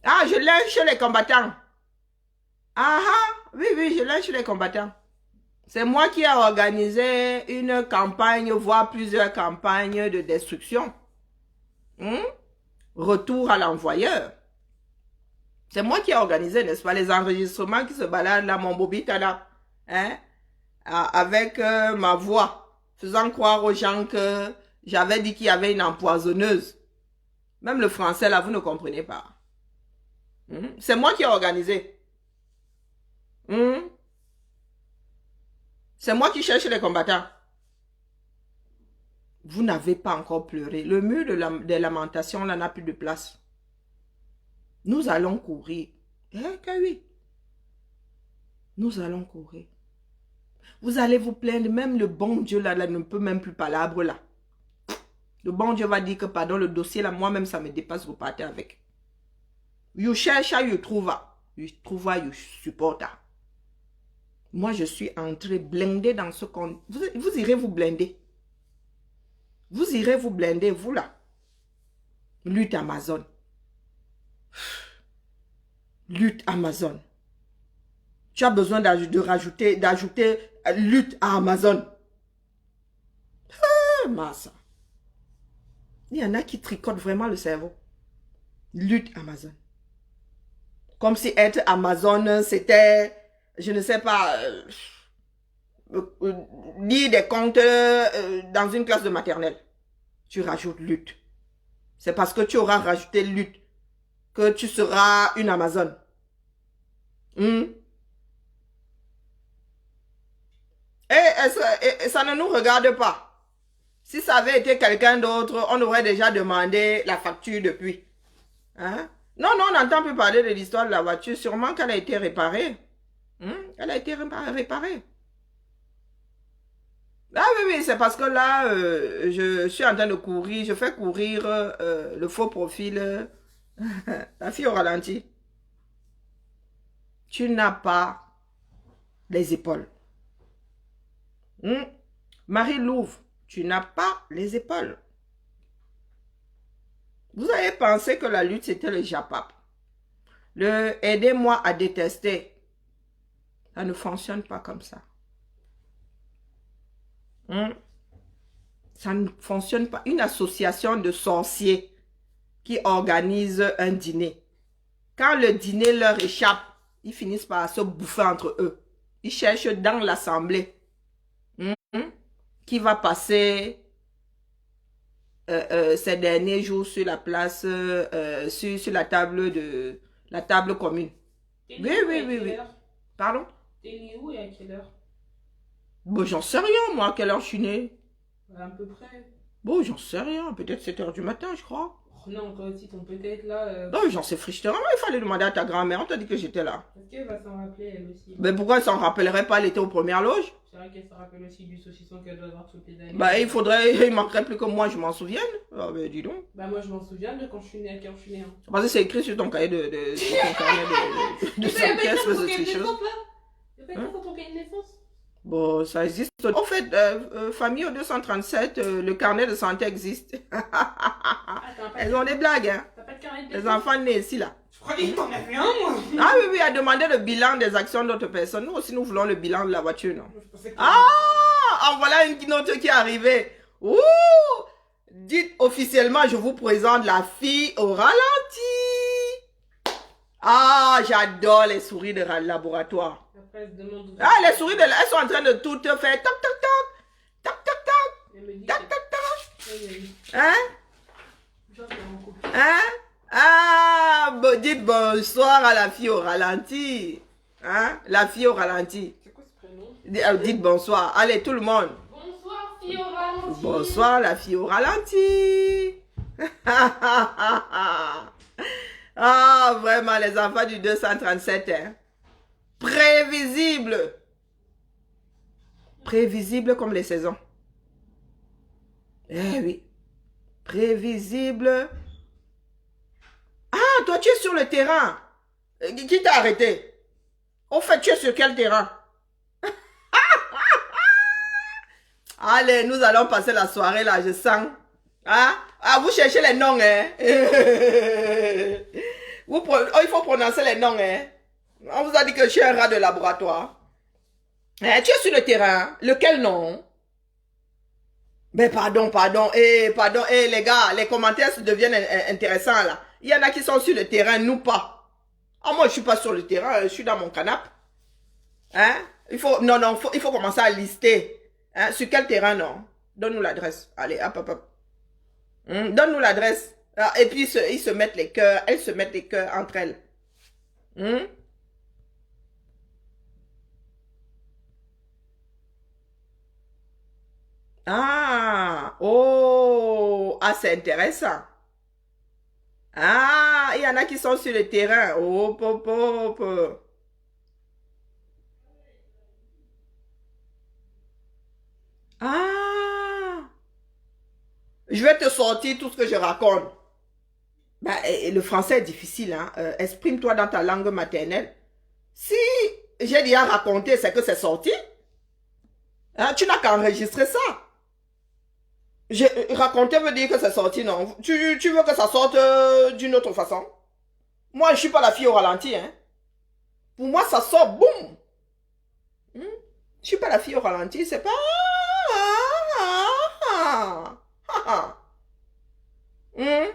Ah, je lynche les combattants. Ah ah, oui, oui, je lynche les combattants. C'est moi qui ai organisé une campagne, voire plusieurs campagnes de destruction. Retour à l'envoyeur. C'est moi qui ai organisé, n'est-ce pas, les enregistrements qui se baladent là, mon bobita là, hein, avec ma voix, faisant croire aux gens que j'avais dit qu'il y avait une empoisonneuse. Même le français là, vous ne comprenez pas. C'est moi qui ai organisé. C'est moi qui cherche les combattants. Vous n'avez pas encore pleuré. Le mur des lamentations là n'a plus de place. Nous allons courir. Que oui. Nous allons courir. Vous allez vous plaindre. Même le bon Dieu là ne peut même plus palabre là. Le bon Dieu va dire que pardon, le dossier là, moi-même ça me dépasse, vous partez avec. You cherche, you trouve. You trouve, you supporte. Moi, je suis entré blindé dans ce qu'on... Vous irez vous blinder. Vous irez vous blinder, vous là. Lutte Amazon. Lutte Amazon. Tu as besoin d'ajouter lutte à Amazon. Ah, massa. Il y en a qui tricotent vraiment le cerveau. Lutte Amazon. Comme si être Amazon, c'était... Je ne sais pas, lire des contes dans une classe de maternelle. Tu rajoutes lutte. C'est parce que tu auras rajouté lutte que tu seras une Amazon. Et ça ne nous regarde pas. Si ça avait été quelqu'un d'autre, on aurait déjà demandé la facture depuis. Hein? Non, on n'entend plus parler de l'histoire de la voiture. Sûrement qu'elle a été réparée. Elle a été réparée. Ah oui, c'est parce que là, je suis en train de courir. Je fais courir le faux profil. La fille au ralenti. Tu n'as pas les épaules. Marie Louve, tu n'as pas les épaules. Vous avez pensé que la lutte, c'était le japap. Le aidez-moi à détester. Ça ne fonctionne pas comme ça. Ça ne fonctionne pas. Une association de sorciers qui organise un dîner. Quand le dîner leur échappe, ils finissent par se bouffer entre eux. Ils cherchent dans l'assemblée qui va passer ces derniers jours sur la place, sur la table commune. Oui. Pardon? T'es né où et à quelle heure? Bon, j'en sais rien, moi, à quelle heure je suis née. À peu près. Bon, j'en sais rien, peut-être 7 h du matin, je crois. Oh non, toi aussi, ton peut-être là... Non, j'en sais frichement, il fallait demander à ta grand-mère, on t'a dit que j'étais là. Est-ce qu'elle va s'en rappeler, elle aussi? Mais pourquoi elle s'en rappellerait pas, elle était aux premières loges? C'est vrai qu'elle se rappelle aussi du saucisson qu'elle doit avoir toutes les années. Bah, il manquerait plus que moi, je m'en souvienne. Ah, ben, dis donc. Bah, moi, je m'en souviens de quand je suis née, à quelle heure je suis née. Parce que c'est écrit sur ton cahier de synthèse, de tricheuse. Ton cahier de naissance? Bon, ça existe. En fait, famille au 237, le carnet de santé existe. Elles ont des blagues, hein. T'as pas de carnet de Les naissance? enfants nés ici, là. Je crois qu'il t'en avait un, moi. Ah oui, à demander le bilan des actions d'autres personnes. Nous aussi, nous voulons le bilan de la voiture, non? En voilà une autre qui est arrivée. Ouh! Dites officiellement, je vous présente la fille au ralenti. Ah, j'adore les souris de laboratoire. Après, elle se demande... Ah, les souris, elles sont en train de tout faire. Tac, tac, tac. Tac, tac, tac. Tac, tac, tac. Hein? Ah, dites bonsoir à la fille au ralenti. Hein? La fille au ralenti. C'est quoi ce prénom? Dites bonsoir. Allez, tout le monde. Bonsoir, fille au ralenti. Bonsoir, la fille au ralenti. Ah, vraiment, les enfants du 237, hein. Prévisible. Prévisible comme les saisons. Eh oui. Prévisible. Ah, toi, tu es sur le terrain. Qui t'a arrêté? Au fait, tu es sur quel terrain? Allez, nous allons passer la soirée là, je sens. Hein? Ah, vous cherchez les noms, hein? Oh, il faut prononcer les noms, hein? On vous a dit que je suis un rat de laboratoire. Hein, tu es sur le terrain. Lequel nom? Mais pardon, les gars, les commentaires deviennent intéressants là. Il y en a qui sont sur le terrain, nous pas. Ah, moi, je suis pas sur le terrain, je suis dans mon canapé. Hein? Il faut commencer à lister. Hein? Sur quel terrain, non? Donne-nous l'adresse. Allez, hop, hop, hop. Donne-nous l'adresse. Ah, et puis, ils se mettent les cœurs, elles se mettent les cœurs entre elles. Ah, oh, ah, c'est intéressant. Ah, il y en a qui sont sur le terrain. Oh, pop, pop. Ah, je vais te sortir tout ce que je raconte. Ben, et le français est difficile, hein. Exprime-toi dans ta langue maternelle. Si j'ai déjà raconté, c'est que c'est sorti. Hein, tu n'as qu'à enregistrer ça. Raconter veut dire que c'est sorti, non? Tu veux que ça sorte d'une autre façon? Moi, je suis pas la fille au ralenti, hein. Pour moi, ça sort, boum. Hmm? Je suis pas la fille au ralenti, c'est pas... Hmm?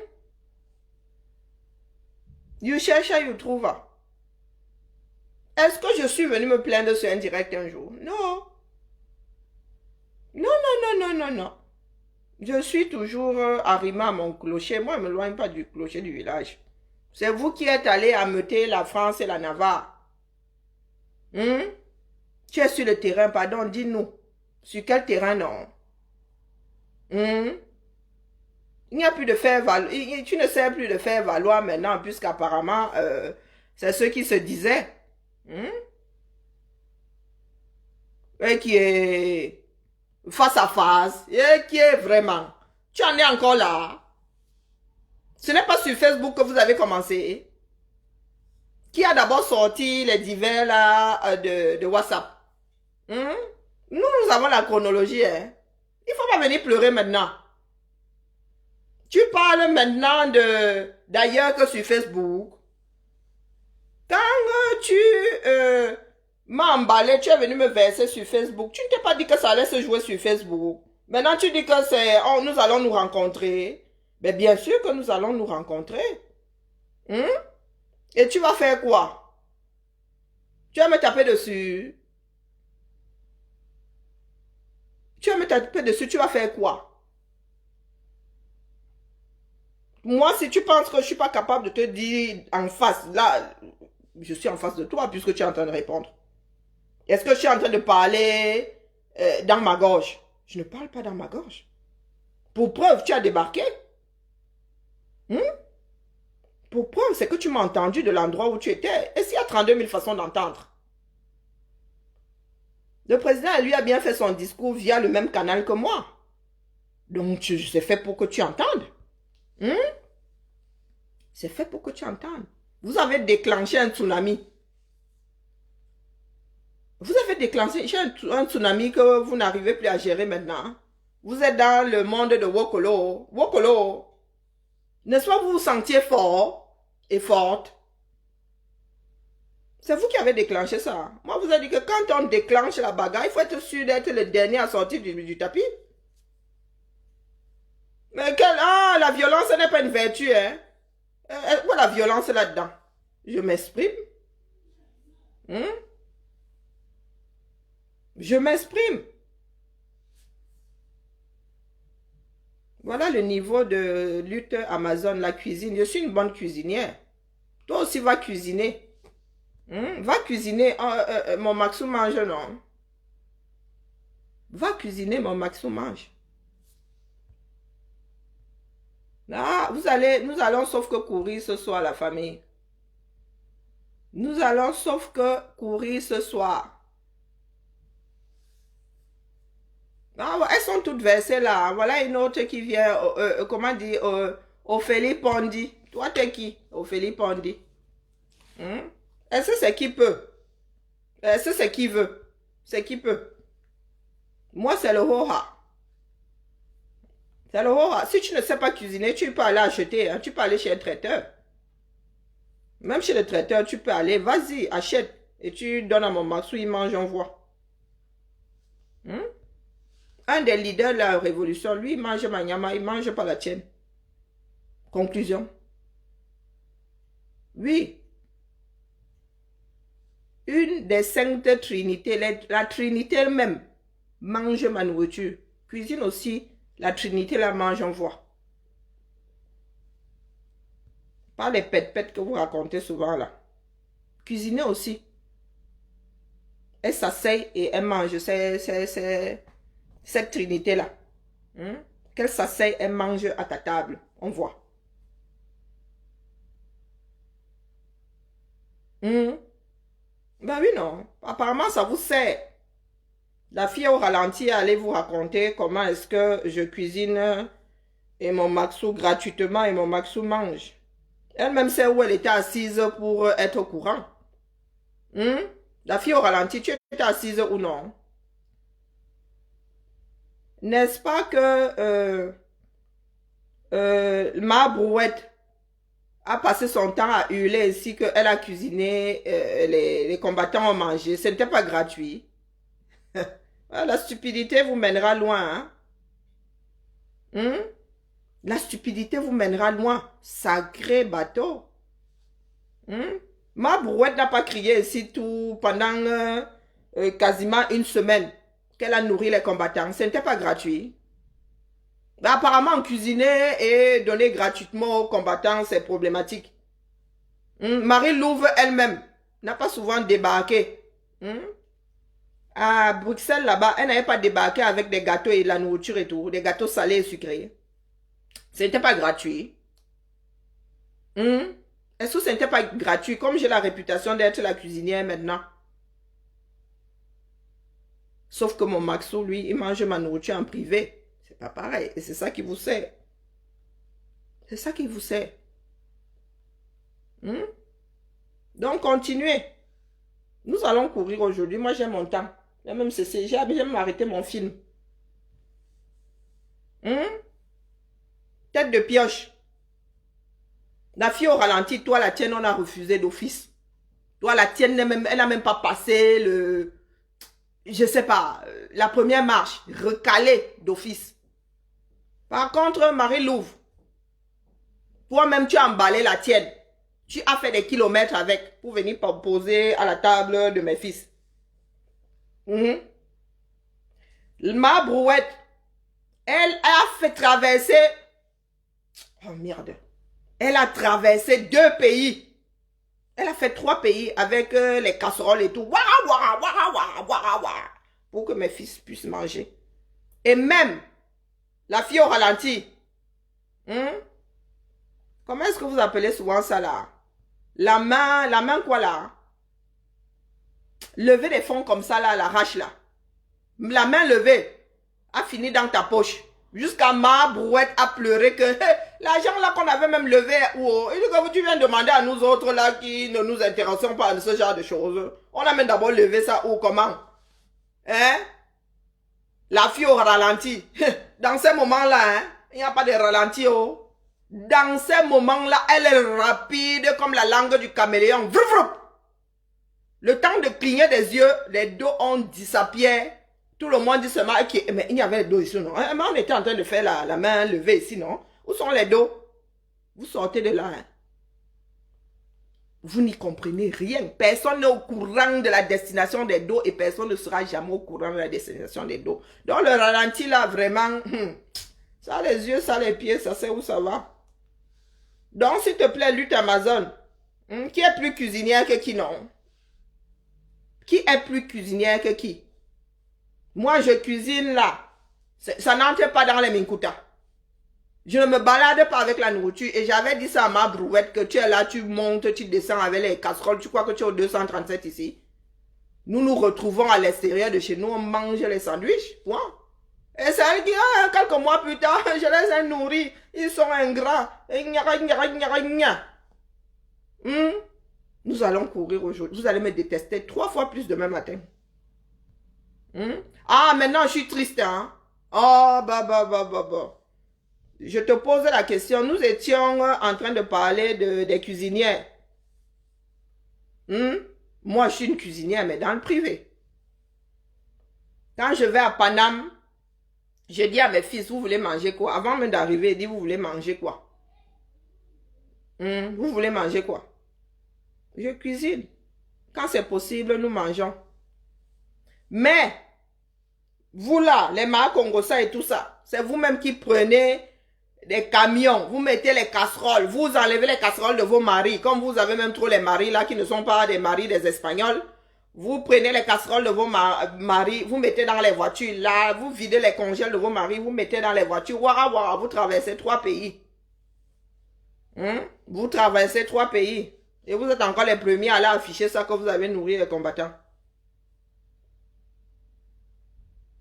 You cherche, you trouve. Est-ce que je suis venue me plaindre sur un direct un jour? Non. Non, non, non, non, non, non. Je suis toujours arrimée à mon clocher. Moi, je ne m'éloigne pas du clocher du village. C'est vous qui êtes allé ameuter la France et la Navarre. Tu es sur le terrain, pardon, dis-nous. Sur quel terrain, non? Il n'y a plus de faire valoir. Tu ne sais plus de faire valoir maintenant, puisqu'apparemment, c'est ce qui se disait. Et qui est face à face. Et qui est vraiment. Tu en es encore là. Ce n'est pas sur Facebook que vous avez commencé. Qui a d'abord sorti les divers là, de WhatsApp? Nous avons la chronologie. Hein? Il ne faut pas venir pleurer maintenant. Tu parles maintenant d'ailleurs que sur Facebook. Quand tu m'as emballé, tu es venu me verser sur Facebook. Tu ne t'es pas dit que ça allait se jouer sur Facebook. Maintenant, tu dis que nous allons nous rencontrer. Mais bien sûr que nous allons nous rencontrer. Et tu vas faire quoi? Tu vas me taper dessus. Tu vas me taper dessus, tu vas faire quoi? Moi, si tu penses que je suis pas capable de te dire en face, là, je suis en face de toi puisque tu es en train de répondre. Est-ce que je suis en train de parler dans ma gorge? Je ne parle pas dans ma gorge. Pour preuve, tu as débarqué. Pour preuve, c'est que tu m'as entendu de l'endroit où tu étais. Et s'il y a 32 000 façons d'entendre? Le président, lui, a bien fait son discours via le même canal que moi. Donc, c'est fait pour que tu entendes. C'est fait pour que tu entendes. Vous avez déclenché un tsunami. Vous avez déclenché un tsunami que vous n'arrivez plus à gérer maintenant. Vous êtes dans le monde de Wokolo. Wokolo. N'est-ce pas vous vous sentiez fort et forte? C'est vous qui avez déclenché ça. Moi, vous avez dit que quand on déclenche la bagarre, il faut être sûr d'être le dernier à sortir du tapis. Mais la violence n'est pas une vertu, hein? Où est la violence là-dedans? Je m'exprime. Je m'exprime. Voilà le niveau de lutte Amazon, la cuisine. Je suis une bonne cuisinière. Toi aussi, va cuisiner. Va cuisiner. Mon Maxou mange, non? Va cuisiner, mon Maxou mange. Ah, nous allons sauf que courir ce soir, la famille. Nous allons sauf que courir ce soir. Ah, elles sont toutes versées là. Voilà une autre qui vient, comment dire, Ophélie Pondi. Toi, t'es qui? Ophélie Pondi. Est-ce que c'est qui peut? C'est qui veut. C'est qui peut. Moi, c'est le ho-ha. C'est le ho-ha. Si tu ne sais pas cuisiner, tu peux aller acheter. Hein. Tu peux aller chez un traiteur. Même chez le traiteur, tu peux aller. Vas-y, achète. Et tu donnes à mon Maxou, il mange, on voit. Un des leaders de la révolution, lui, il mange Manyama, il ne mange pas la tienne. Conclusion. Oui. Une des saintes trinités, la trinité elle-même, mange ma nourriture. Cuisine aussi, la trinité la mange, on voit. Pas les pètes-pètes que vous racontez souvent là. Cuisiner aussi. Elle s'asseye et elle mange. C'est cette trinité-là. Qu'elle s'asseye, elle mange à ta table. On voit. Ben oui, non. Apparemment, ça vous sert. La fille au ralenti allait vous raconter comment est-ce que je cuisine et mon Maxou gratuitement et mon Maxou mange. Elle-même sait où elle était assise pour être au courant. La fille au ralenti, tu étais assise ou non? N'est-ce pas que ma brouette a passé son temps à hurler ainsi qu'elle a cuisiné, les combattants ont mangé. Ce n'était pas gratuit. La stupidité vous mènera loin. La stupidité vous mènera loin. Sacré bateau. Ma brouette n'a pas crié ici tout pendant quasiment une semaine qu'elle a nourri les combattants. Ce n'était pas gratuit. Mais apparemment, cuisiner et donner gratuitement aux combattants, c'est problématique. Marie Louve elle-même n'a pas souvent débarqué. À Bruxelles, là-bas, elle n'avait pas débarqué avec des gâteaux et de la nourriture et tout, des gâteaux salés et sucrés. Ce n'était pas gratuit. Est-ce que ce n'était pas gratuit, comme j'ai la réputation d'être la cuisinière maintenant? Sauf que mon Maxou, lui, il mange ma nourriture en privé. C'est pas pareil. Et c'est ça qui vous sert. C'est ça qui vous sert. Donc, continuez. Nous allons courir aujourd'hui. Moi, j'ai mon temps. J'ai même cessé. J'ai même arrêté mon film. Tête de pioche. La fille au ralenti, toi, la tienne, on a refusé d'office. Toi, la tienne, elle n'a même pas passé le... Je sais pas, la première marche, recalée d'office. Par contre, Marie-Louve, toi-même, tu as emballé la tienne. Tu as fait des kilomètres avec pour venir poser à la table de mes fils. Ma brouette, elle a fait traverser... Oh merde. Elle a traversé 2 pays. Elle a fait 3 pays avec les casseroles et tout. Pour que mes fils puissent manger. Et même, la fille au ralenti. Comment est-ce que vous appelez souvent ça là? La main quoi là? Lever des fonds comme ça là, l'arrache là. La main levée a fini dans ta poche. Jusqu'à ma brouette a pleuré que l'argent là qu'on avait même levé, il dit que tu viens demander à nous autres là qui ne nous intéressons pas à ce genre de choses. On a même d'abord levé ça ou comment? La fille au ralenti. Dans ces moments-là, il n'y a pas de ralenti. Dans ces moments-là, elle est rapide comme la langue du caméléon. Le temps de cligner des yeux, les dos ont disappear. Tout le monde dit seulement mais il y avait les dos ici, non? Mais on était en train de faire la main levée ici, non? Où sont les dos? Vous sortez de là. Vous n'y comprenez rien. Personne n'est au courant de la destination des dos et personne ne sera jamais au courant de la destination des dos. Donc le ralenti là, vraiment, ça a les yeux, ça a les pieds, ça sait où ça va. Donc s'il te plaît, lutte Amazon. Qui est plus cuisinière que qui, non? Qui est plus cuisinière que qui? Moi, je cuisine là. Ça n'entre pas dans les minkuta. Je ne me balade pas avec la nourriture. Et j'avais dit ça à ma brouette que tu es là, tu montes, tu descends avec les casseroles. Tu crois que tu es au 237 ici? Nous nous retrouvons à l'extérieur de chez nous. On mange les sandwichs. Point. Et c'est elle qui, quelques mois plus tard, je les ai nourris. Ils sont ingrats. Nous allons courir aujourd'hui. Vous allez me détester 3 fois plus demain matin. Ah, maintenant, je suis triste, hein. Oh, bah. Je te pose la question. Nous étions en train de parler des cuisinières. Moi, je suis une cuisinière, mais dans le privé. Quand je vais à Paname, je dis à mes fils, vous voulez manger quoi? Avant même d'arriver, je dis, vous voulez manger quoi? Vous voulez manger quoi? Je cuisine. Quand c'est possible, nous mangeons. Mais, vous là, les Makongosa et tout ça, c'est vous-même qui prenez des camions, vous mettez les casseroles, vous enlevez les casseroles de vos maris, comme vous avez même trop les maris là qui ne sont pas des maris des Espagnols. Vous prenez les casseroles de vos maris, vous mettez dans les voitures là, vous videz les congèles de vos maris, vous mettez dans les voitures. Wara, vous traversez 3 pays. Vous traversez 3 pays. Et vous êtes encore les premiers à aller afficher ça que vous avez nourri les combattants.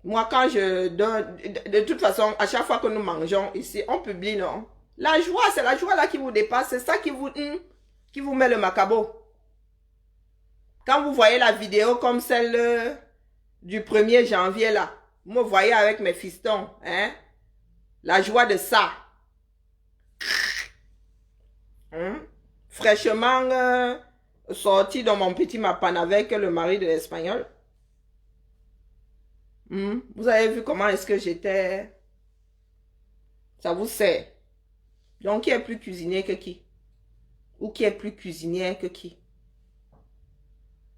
Moi, quand je donne... De toute façon, à chaque fois que nous mangeons ici, on publie, non? La joie, c'est la joie là qui vous dépasse. C'est ça qui vous met le macabo. Quand vous voyez la vidéo comme celle du 1er janvier là, vous me voyez avec mes fistons, hein? La joie de ça. Fraîchement sorti dans mon petit mapan avec le mari de l'Espagnol. Vous avez vu comment est-ce que j'étais? Ça vous sert. Donc, qui est plus cuisinier que qui? Ou qui est plus cuisinière que qui?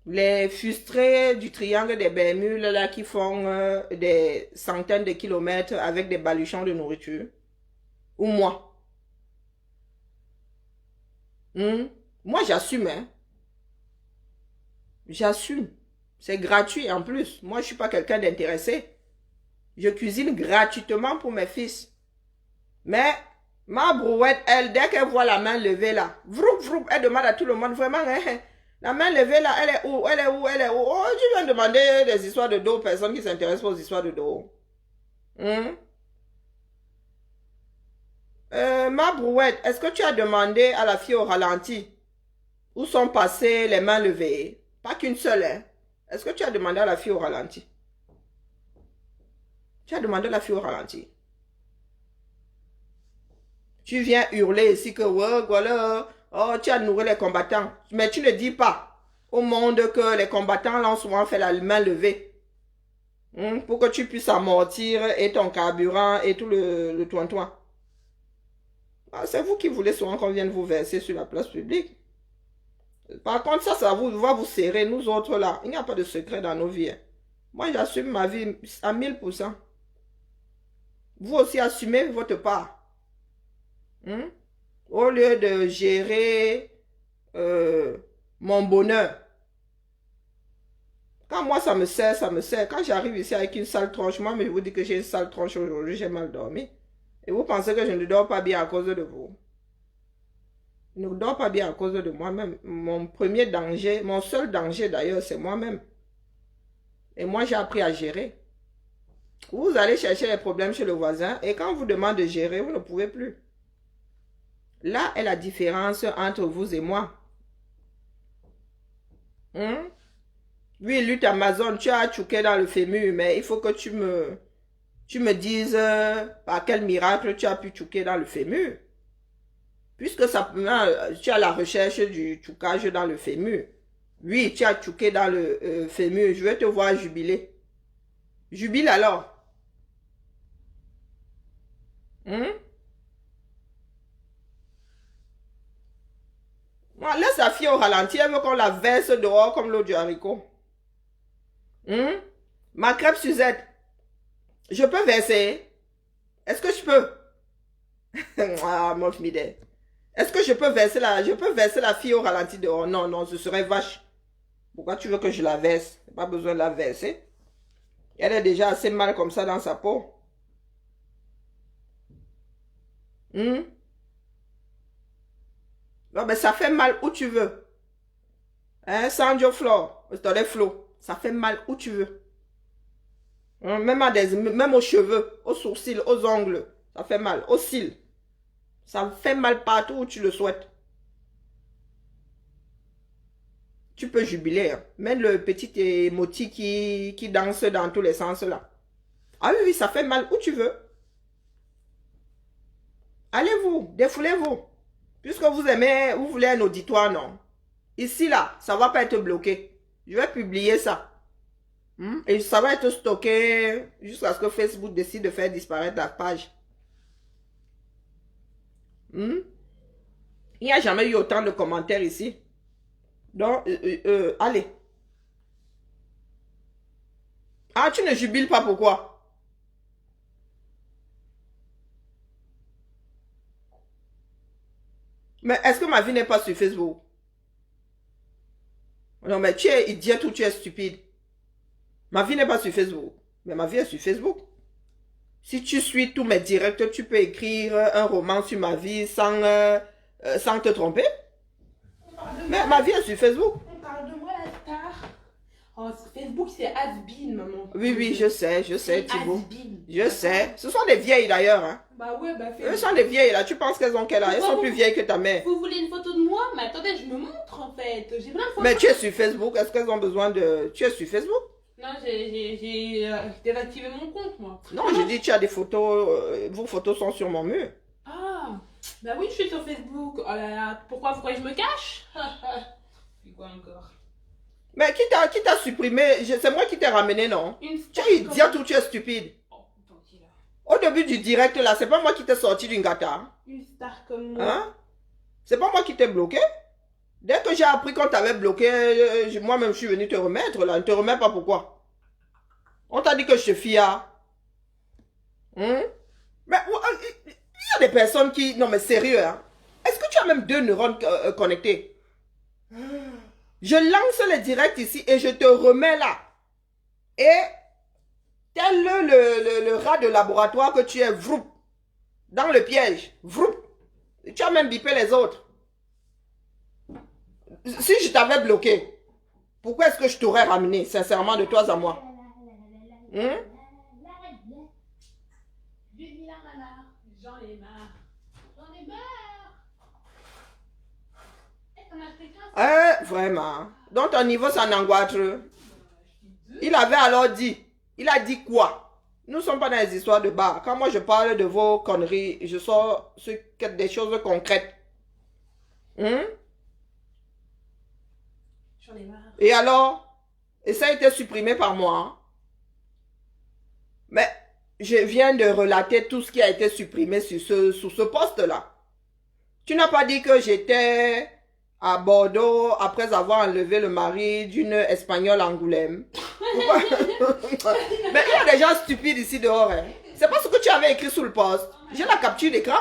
Les frustrés du triangle des Bermudes, là, qui font des centaines de kilomètres avec des baluchons de nourriture. Ou moi? Moi, j'assume, hein. J'assume. C'est gratuit en plus. Moi, je suis pas quelqu'un d'intéressé. Je cuisine gratuitement pour mes fils. Mais ma brouette, elle, dès qu'elle voit la main levée là, vroup, elle demande à tout le monde, vraiment, hein, la main levée là, elle est où? Elle est où? Elle est où? Oh, tu viens demander des histoires de dos aux personnes qui s'intéressent pas aux histoires de dos. Ma brouette, est-ce que tu as demandé à la fille au ralenti où sont passées les mains levées? Pas qu'une seule, hein. Est-ce que tu as demandé à la fille au ralenti? Tu as demandé à la fille au ralenti. Tu viens hurler ici que, ouais, voilà, oh, tu as nourri les combattants. Mais tu ne dis pas au monde que les combattants l'ont souvent fait la main levée. Pour que tu puisses amortir et ton carburant et tout le toin-toin. Ah, c'est vous qui voulez souvent qu'on vienne vous verser sur la place publique. Par contre, ça va vous serrer, nous autres là. Il n'y a pas de secret dans nos vies. Moi, j'assume ma vie à 1000%. Vous aussi assumez votre part. Au lieu de gérer mon bonheur. Quand moi, ça me sert, ça me sert. Quand j'arrive ici avec une sale tronche, moi, mais je vous dis que j'ai une sale tronche aujourd'hui, j'ai mal dormi. Et vous pensez que je ne dors pas bien à cause de vous. Je ne dors pas bien à cause de moi-même. Mon premier danger, mon seul danger d'ailleurs, c'est moi-même. Et moi, j'ai appris à gérer. Vous allez chercher les problèmes chez le voisin et quand on vous demande de gérer, vous ne pouvez plus. Là est la différence entre vous et moi. Oui, lutte Amazon, tu as tchouqué dans le fémur, mais il faut que tu me dises par quel miracle tu as pu tchouquer dans le fémur. Puisque ça, tu as la recherche du tchoukage dans le fémur. Oui, tu as tchouqué dans le fémur, je vais te voir jubiler. Jubile alors. Laisse la fille au ralenti, elle veut qu'on la verse dehors comme l'eau du haricot. Ma crêpe Suzette, je peux verser? Est-ce que je peux? Ah, mon fidèle. Est-ce que je peux verser la fille au ralenti dehors? Non, non, ce serait vache. Pourquoi tu veux que je la verse? Pas besoin de la verser. Elle est déjà assez mal comme ça dans sa peau. Non, mais ça fait mal où tu veux. Hein, Sanjo Flore, Flo, ça fait mal où tu veux. Même aux cheveux, aux sourcils, aux ongles, ça fait mal. Aux cils, ça fait mal partout où tu le souhaites. Tu peux jubiler. Hein. Même le petit émoti qui danse dans tous les sens là. Ah oui, oui, ça fait mal où tu veux. Allez-vous, défoulez-vous. Puisque vous aimez, vous voulez un auditoire, non. Ici, là, ça ne va pas être bloqué. Je vais publier ça. Et ça va être stocké jusqu'à ce que Facebook décide de faire disparaître la page. Il n'y a jamais eu autant de commentaires ici. Donc, allez. Ah, tu ne jubiles pas, pourquoi? Mais est-ce que ma vie n'est pas sur Facebook? Non, mais tu es idiot ou tu es stupide. Ma vie n'est pas sur Facebook. Mais ma vie est sur Facebook. Si tu suis tous mes directs, tu peux écrire un roman sur ma vie sans te tromper. Mais ma vie est sur Facebook. On parle de moi, la star. Oh, Facebook, c'est has-been, maman. Oui, oui, je sais, Thibaut. Has-been. Je sais. Ce sont des vieilles d'ailleurs. Hein. Bah ouais, bah Elles sont des vieilles là. Tu penses qu'elles ont quel âge? Elles sont plus vieilles que ta mère. Vous voulez une photo de moi? Mais attendez, je me montre en fait. J'ai plein de photos. Mais tu es sur Facebook. Est-ce qu'elles ont besoin de... Tu es sur Facebook? Non, j'ai désactivé mon compte, moi. Non, je dis tu as des photos. Vos photos sont sur mon mur. Ah, bah oui, je suis sur Facebook. Oh là là, pourquoi je me cache? Puis quoi encore? Mais qui t'a supprimé? C'est moi qui t'ai ramené, non? Tu es idiot ou tu es stupide? Oh, tranquille. Au début du direct, là, c'est pas moi qui t'ai sorti d'une gata. Une star comme moi. Hein? C'est pas moi qui t'ai bloqué. Dès que j'ai appris qu'on t'avait bloqué, moi-même je suis venu te remettre, là. Ne te remets pas pourquoi? On t'a dit que je te fie à... Mais il y a des personnes qui... Non mais sérieux, hein? Est-ce que tu as même 2 neurones connectés? Je lance les directs ici et je te remets là. Et tel le rat de laboratoire que tu es, vroup, dans le piège, vroup. Tu as même bipé les autres. Si je t'avais bloqué, pourquoi est-ce que je t'aurais ramené, sincèrement, de toi à moi? J'en ai marre. Vraiment. Donc ton niveau, ça n'angoisse. Il avait alors dit. Il a dit quoi? Nous ne sommes pas dans les histoires de bar. Quand moi je parle de vos conneries, je sors des choses concrètes. J'en ai marre. Et alors? Et ça a été supprimé par moi. Mais je viens de relater tout ce qui a été supprimé sur ce poste-là. Tu n'as pas dit que j'étais à Bordeaux après avoir enlevé le mari d'une Espagnole à Angoulême. Pourquoi? Mais il y a des gens stupides ici dehors. Hein. C'est pas ce que tu avais écrit sous le poste. J'ai la capture d'écran.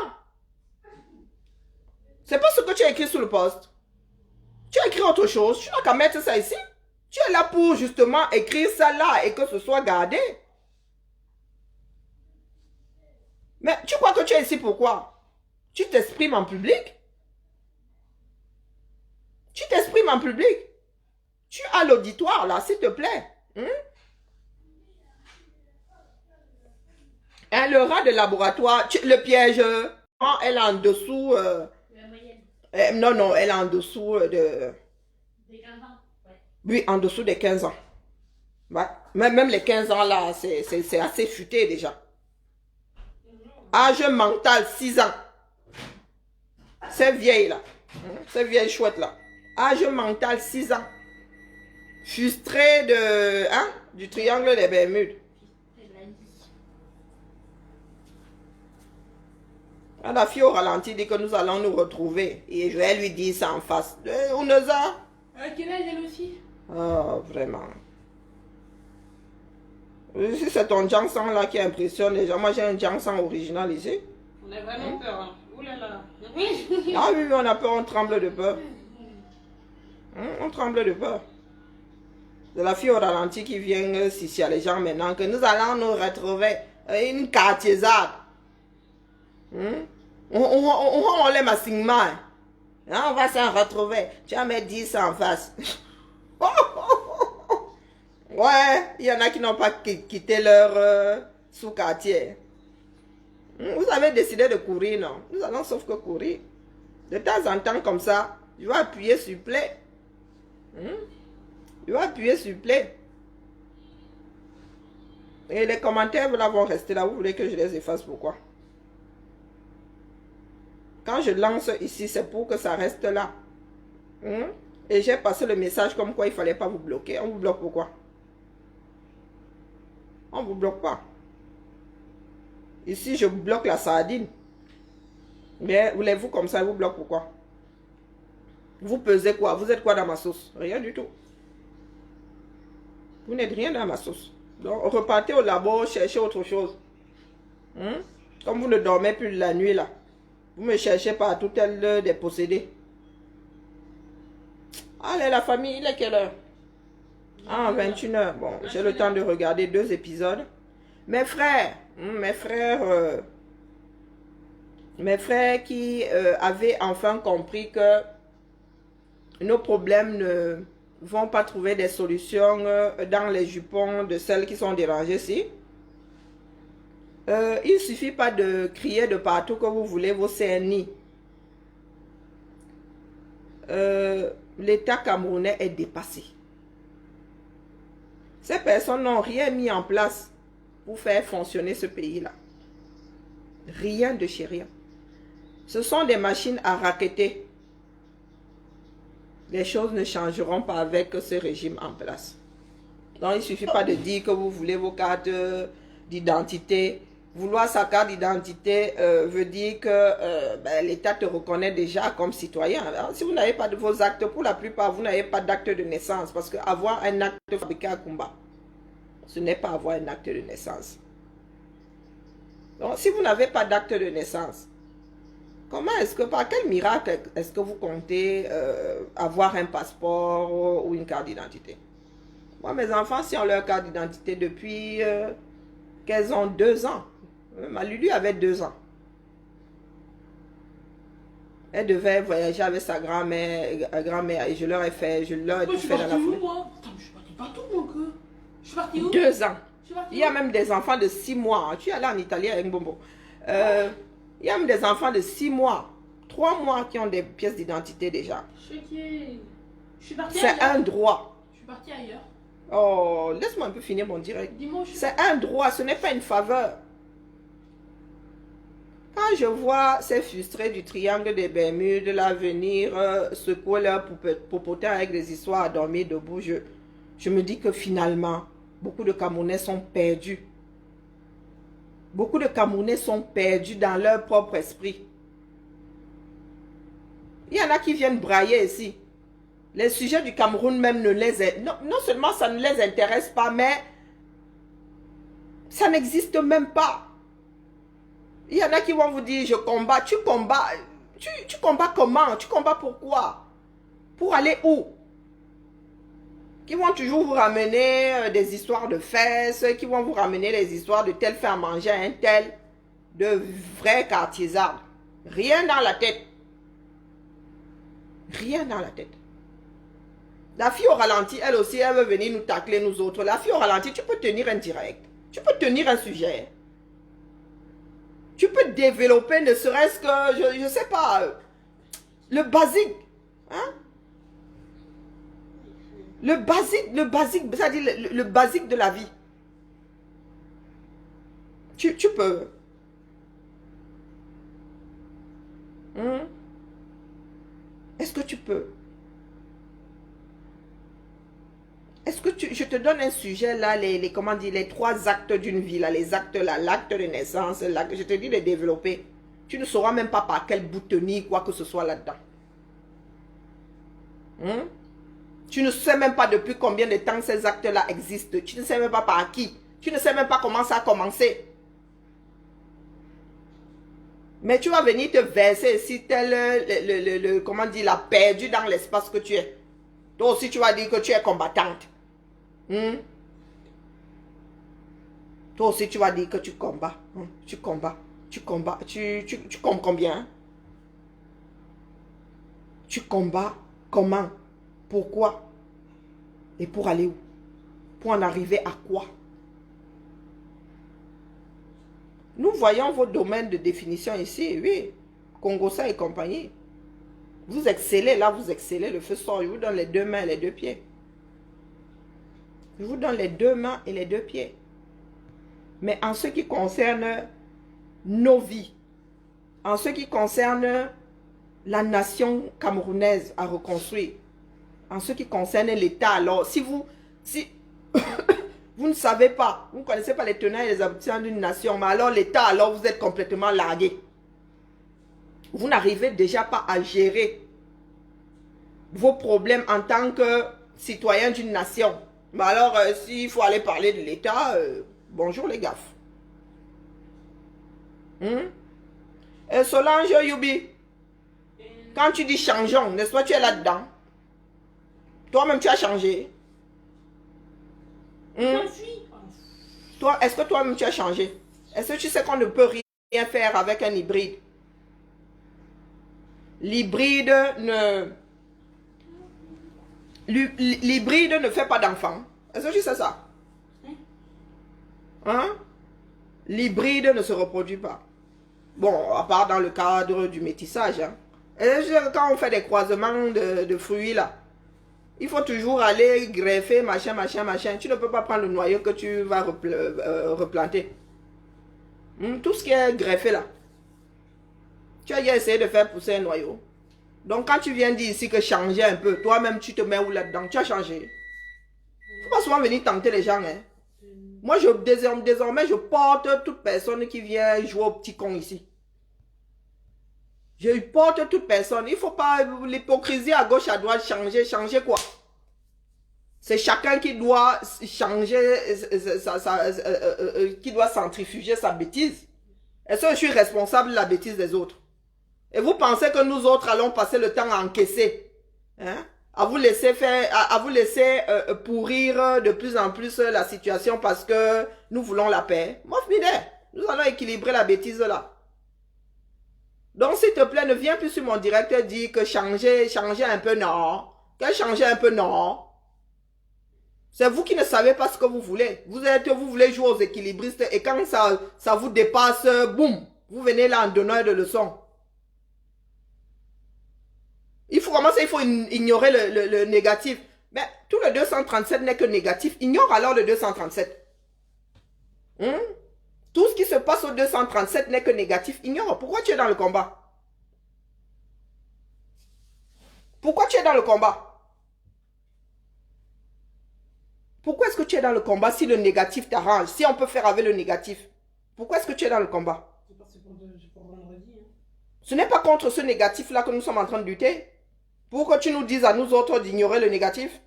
C'est pas ce que tu as écrit sous le poste. Tu as écrit autre chose. Tu n'as qu'à mettre ça ici. Tu es là pour justement écrire ça là et que ce soit gardé. Mais tu crois que tu es ici pourquoi? Tu t'exprimes en public? Tu t'exprimes en public? Tu as l'auditoire là, s'il te plaît. Hein, le rat de laboratoire, le piège, elle est en dessous. Non, elle est en dessous de... Des 15 ans, ouais. Oui, en dessous des 15 ans. Ouais. Même les 15 ans là, c'est assez futé déjà. Âge mental, 6 ans. C'est vieille là. C'est vieille chouette là. Âge mental, 6 ans. Frustré du triangle des Bermudes. Ah, la fille au ralenti dit que nous allons nous retrouver. Et je vais lui dire ça en face. Ouneza. Quel âge elle aussi? Ah, vraiment. Si c'est ton Jansan là qui impressionne les gens, moi j'ai un Jansan original ici. On a vraiment peur. Hein. Ouh là là. Ah oui, on a peur, on tremble de peur. On tremble de peur. C'est la fille au ralenti qui vient ici à les gens maintenant que nous allons nous retrouver. Une quartiersade. On l'aime à Sigma. On va s'en retrouver. Tu vas me dire ça en face. Ouais, il y en a qui n'ont pas quitté leur sous-quartier. Vous avez décidé de courir, non? Nous allons sauf que courir. De temps en temps, comme ça, je vais appuyer sur play. Il va appuyer sur play. Et les commentaires là vont rester là. Vous voulez que je les efface, pourquoi? Quand je lance ici, c'est pour que ça reste là. Et j'ai passé le message comme quoi il ne fallait pas vous bloquer. On vous bloque pourquoi? On ne vous bloque pas. Ici, je bloque la sardine. Mais voulez-vous comme ça, je vous bloque pourquoi? Vous pesez quoi? Vous êtes quoi dans ma sauce? Rien du tout. Vous n'êtes rien dans ma sauce. Donc, repartez au labo, cherchez autre chose. Comme vous ne dormez plus la nuit là. Vous me cherchez partout tel des possédés. Allez, la famille, il est quelle heure? Ah, 21h. Bon, j'ai le temps de regarder 2 épisodes. Mes frères qui avaient enfin compris que nos problèmes ne vont pas trouver des solutions dans les jupons de celles qui sont dérangées ici. Il ne suffit pas de crier de partout que vous voulez vos CNI. L'État camerounais est dépassé. Ces personnes n'ont rien mis en place pour faire fonctionner ce pays-là. Rien de chez rien. Ce sont des machines à racketter. Les choses ne changeront pas avec ce régime en place. Donc, il ne suffit pas de dire que vous voulez vos cartes d'identité. Vouloir sa carte d'identité veut dire que l'État te reconnaît déjà comme citoyen. Alors, si vous n'avez pas de vos actes, pour la plupart, vous n'avez pas d'acte de naissance. Parce qu'avoir un acte fabriqué à Kumba, ce n'est pas avoir un acte de naissance. Donc, si vous n'avez pas d'acte de naissance, comment est-ce que, par quel miracle est-ce que vous comptez avoir un passeport ou une carte d'identité? Moi, mes enfants, si ont leur carte d'identité depuis qu'elles ont 2 ans. Ma Lulu avait 2 ans. Elle devait voyager avec sa grand-mère et je leur ai fait, je leur ai tout fait dans la foulée. Moi attends, je suis partie partout, mon cœur. Je suis partie où? 2 ans. Il y a même des enfants de 6 mois. Tu es allé en Italie avec Bombo. Il y a même des enfants de 6 mois, 3 mois qui ont des pièces d'identité déjà. Je suis partie ailleurs. C'est un droit. Je suis partie ailleurs. Oh, laisse-moi un peu finir mon direct. C'est un droit, ce n'est pas une faveur. Quand je vois ces frustrés du triangle des Bermudes là venir secouer leur popotin avec des histoires à dormir debout, je me dis que finalement, beaucoup de Camerounais sont perdus. Beaucoup de Camerounais sont perdus dans leur propre esprit. Il y en a qui viennent brailler ici. Les sujets du Cameroun même ne les... Non seulement ça ne les intéresse pas, mais ça n'existe même pas. Il y en a qui vont vous dire, je combats. Tu combats. Tu combats comment? Tu combats pourquoi? Pour aller où? Qui vont toujours vous ramener des histoires de fesses, qui vont vous ramener les histoires de tel faire manger un tel, de vrais quartiers-arts. Rien dans la tête. Rien dans la tête. La fille au ralenti, elle aussi, elle veut venir nous tacler, nous autres. La fille au ralenti, tu peux tenir un direct. Tu peux tenir un sujet. Tu peux développer, ne serait-ce que, je ne sais pas, le basique. Hein? Le basique, c'est-à-dire le basique de la vie. Tu peux. Est-ce que tu peux? Est-ce que je te donne un sujet là, comment dire, les 3 actes d'une vie là, les actes là, l'acte de naissance, je te dis de développer. Tu ne sauras même pas par quel bout tenir quoi que ce soit là-dedans. Tu ne sais même pas depuis combien de temps ces actes là existent. Tu ne sais même pas par qui. Tu ne sais même pas comment ça a commencé. Mais tu vas venir te verser ici tel, comment dire, la perdu dans l'espace que tu es. Toi aussi tu vas dire que tu es combattante. Toi aussi tu vas dire que tu combats. Tu combats. Tu combats. Tu combats combien? Tu combats comment? Pourquoi? Et pour aller où? Pour en arriver à quoi? Nous voyons vos domaines de définition ici, oui. Congossa et compagnie. Vous excellez, là, vous excellez. Le feu sort, je vous donne les deux mains et les deux pieds. Je vous donne les deux mains et les deux pieds. Mais en ce qui concerne nos vies, en ce qui concerne la nation camerounaise à reconstruire, en ce qui concerne l'État, alors, si vous ne savez pas, vous ne connaissez pas les tenants et les aboutissants d'une nation, mais alors l'État, alors vous êtes complètement largué. Vous n'arrivez déjà pas à gérer vos problèmes en tant que citoyen d'une nation. Mais alors, s'il faut aller parler de l'État, bonjour les gaffes. Solange Youbi, quand tu dis changeons, n'est-ce pas, tu es là-dedans? Toi-même, tu as changé. Toi, est-ce que toi-même, tu as changé? Est-ce que tu sais qu'on ne peut rien faire avec un hybride? L'hybride ne fait pas d'enfants. Est-ce que tu sais ça? Hein? L'hybride ne se reproduit pas. Bon, à part dans le cadre du métissage. Hein. Et quand on fait des croisements de fruits là, il faut toujours aller greffer, machin. Tu ne peux pas prendre le noyau que tu vas replanter. Tout ce qui est greffé là. Tu as essayé de faire pousser un noyau. Donc quand tu viens dire ici que changer un peu, toi-même tu te mets où là-dedans? Tu as changé. Il ne faut pas souvent venir tenter les gens. Hein. Moi, désormais, je porte toute personne qui vient jouer au petit con ici. Je porte toute personne. Il ne faut pas l'hypocrisie à gauche, à droite, changer. Changer quoi? C'est chacun qui doit changer, qui doit centrifuger sa bêtise. Est-ce que je suis responsable de la bêtise des autres? Et vous pensez que nous autres allons passer le temps à encaisser? Hein? À vous laisser faire, à vous laisser pourrir de plus en plus la situation parce que nous voulons la paix. Moi, nous allons équilibrer la bêtise là. Donc, s'il te plaît, ne viens plus sur mon direct et dire que changer un peu, non. Que changer un peu, non. C'est vous qui ne savez pas ce que vous voulez. Vous voulez jouer aux équilibristes et quand ça vous dépasse, boum, vous venez là en donneur de leçons. Il faut ignorer le négatif. Mais tout le 237 n'est que négatif. Ignore alors le 237. Tout ce qui se passe au 237 n'est que négatif. Ignore. Pourquoi tu es dans le combat? Pourquoi tu es dans le combat? Pourquoi est-ce que tu es dans le combat si le négatif t'arrange? Si on peut faire avec le négatif. Pourquoi est-ce que tu es dans le combat? Ce n'est pas contre ce négatif-là que nous sommes en train de lutter. Pour que tu nous dises à nous autres d'ignorer le négatif.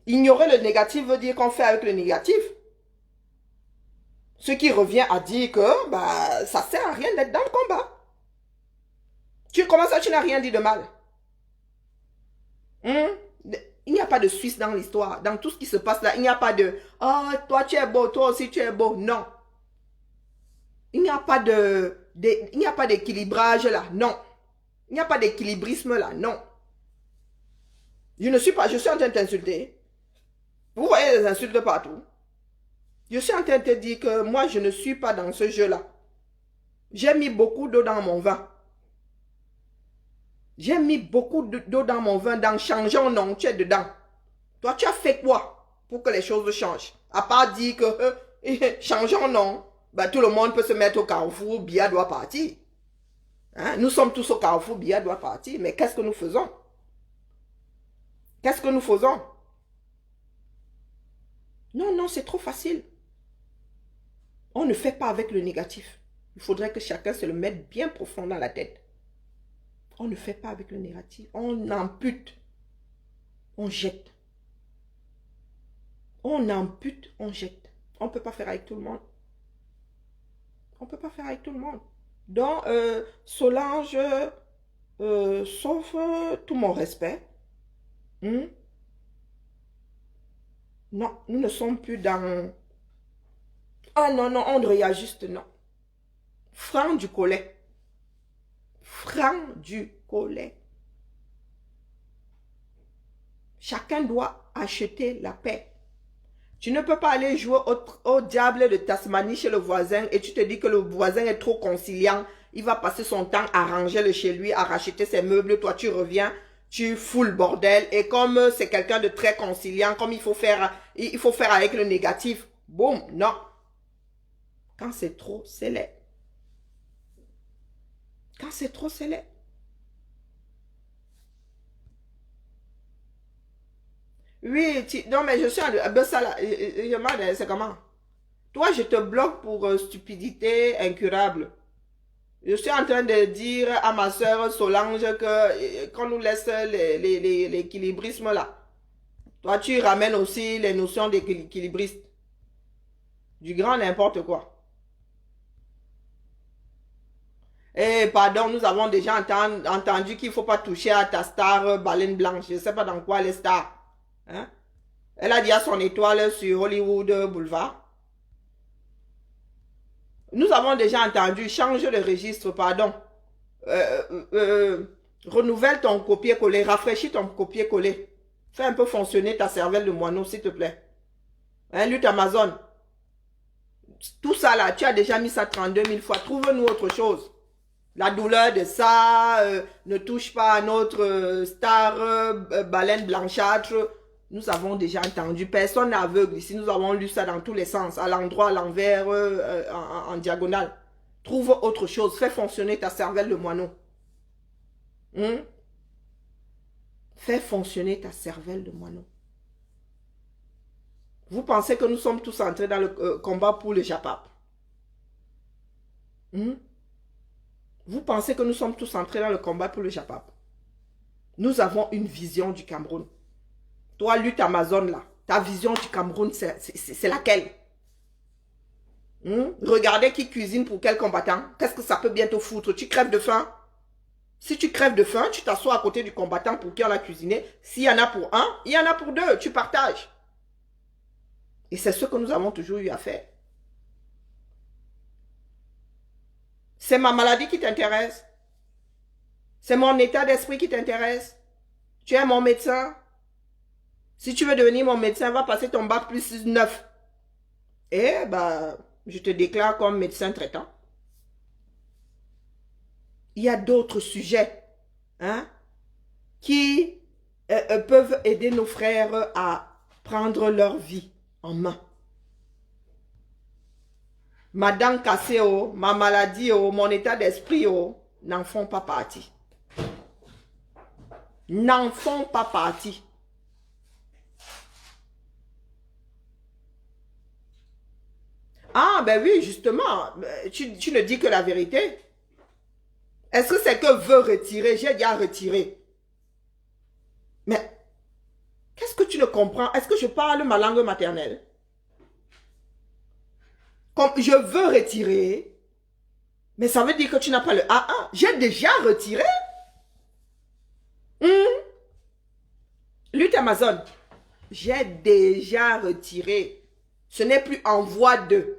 Ignorer le négatif veut dire qu'on fait avec le négatif. Ce qui revient à dire que ça ne sert à rien d'être dans le combat. Comment ça, tu n'as rien dit de mal? Il n'y a pas de Suisse dans l'histoire. Dans tout ce qui se passe là, il n'y a pas de « Oh, toi tu es beau, toi aussi tu es beau ». Non. Il n'y a pas d'équilibrage là. Non. Il n'y a pas d'équilibrisme là. Non. Je suis en train de t'insulter. Vous voyez les insultes partout. Je suis en train de te dire que moi, je ne suis pas dans ce jeu-là. J'ai mis beaucoup d'eau dans mon vin. J'ai mis beaucoup d'eau dans mon vin. Dans changeons, non, tu es dedans. Toi, tu as fait quoi pour que les choses changent? À part dire que changeons, non. Tout le monde peut se mettre au carrefour, Biya doit partir. Hein? Nous sommes tous au carrefour, Biya doit partir. Mais qu'est-ce que nous faisons? Qu'est-ce que nous faisons? Non, c'est trop facile. On ne fait pas avec le négatif. Il faudrait que chacun se le mette bien profond dans la tête. On ne fait pas avec le négatif. On ampute. On jette. On ampute, on jette. On ne peut pas faire avec tout le monde. On ne peut pas faire avec tout le monde. Donc, Solange, sauf tout mon respect, non, nous ne sommes plus dans... Ah non, on regarde juste, non. Franc du collet. Franc du collet. Chacun doit acheter la paix. Tu ne peux pas aller jouer au diable de Tasmanie chez le voisin et tu te dis que le voisin est trop conciliant Il va passer son temps à ranger le chez lui, à racheter ses meubles. Toi, tu reviens, tu fous le bordel. Et comme c'est quelqu'un de très conciliant, comme il faut faire avec le négatif. Boum, non. Quand c'est trop, c'est laid. Quand c'est trop, c'est laid. Oui, non, mais je suis en... ça là, c'est comment? Toi, je te bloque pour stupidité incurable. Je suis en train de dire à ma soeur Solange que qu'on nous laisse l'équilibrisme là. Toi, tu ramènes aussi les notions d'équilibriste. Du grand n'importe quoi. Eh, pardon, nous avons déjà entendu qu'il ne faut pas toucher à ta star baleine blanche. Je ne sais pas dans quoi elle est star. Hein? Elle a déjà son étoile sur Hollywood Boulevard. Nous avons déjà entendu, change de registre, pardon. Renouvelle ton copier-coller, rafraîchis ton copier-coller. Fais un peu fonctionner ta cervelle de moineau, s'il te plaît. Hein, lutte Amazon. Tout ça là, tu as déjà mis ça 32 000 fois. Trouve-nous autre chose. La douleur de ça, ne touche pas à notre star baleine blanchâtre. Nous avons déjà entendu. Personne n'est aveugle ici. Nous avons lu ça dans tous les sens. À l'endroit, à l'envers, en diagonale. Trouve autre chose. Fais fonctionner ta cervelle de moineau. Fais fonctionner ta cervelle de moineau. Vous pensez que nous sommes tous entrés dans le combat pour le Japap? Vous pensez que nous sommes tous entrés dans le combat pour le Japap? Nous avons une vision du Cameroun. Toi, lutte Amazon là, ta vision du Cameroun, c'est laquelle? Regardez qui cuisine pour quel combattant. Qu'est-ce que ça peut bien te foutre? Tu crèves de faim? Si tu crèves de faim, tu t'assois à côté du combattant pour qui on a cuisiné. S'il y en a pour un, il y en a pour deux. Tu partages. Et c'est ce que nous avons toujours eu à faire. C'est ma maladie qui t'intéresse. C'est mon état d'esprit qui t'intéresse. Tu es mon médecin. Si tu veux devenir mon médecin, va passer ton bac plus 9. Et bah, je te déclare comme médecin traitant. Il y a d'autres sujets qui peuvent aider nos frères à prendre leur vie en main. Ma dent cassée, ma maladie, mon état d'esprit, n'en font pas partie. N'en font pas partie. Ah, ben oui, justement, tu ne dis que la vérité. Est-ce que c'est que veut retirer? J'ai déjà retiré. Mais, qu'est-ce que tu ne comprends? Est-ce que je parle ma langue maternelle? Comme je veux retirer, mais ça veut dire que tu n'as pas le A1. J'ai déjà retiré. Lutte Amazon, j'ai déjà retiré. Ce n'est plus en voie de.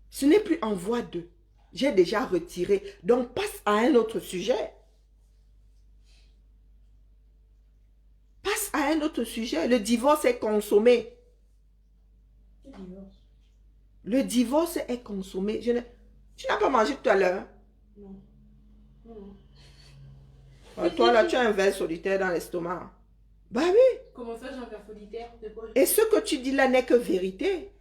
Ce n'est plus en voie de. J'ai déjà retiré. Donc, passe à un autre sujet. Passe à un autre sujet. Le divorce est consommé. Le divorce est consommé. Tu n'as pas mangé tout à l'heure? Non. Toi, là, tu as un verre solitaire dans l'estomac. Bah oui. Comment ça, j'ai un verre solitaire? Et ce que tu dis là n'est que vérité.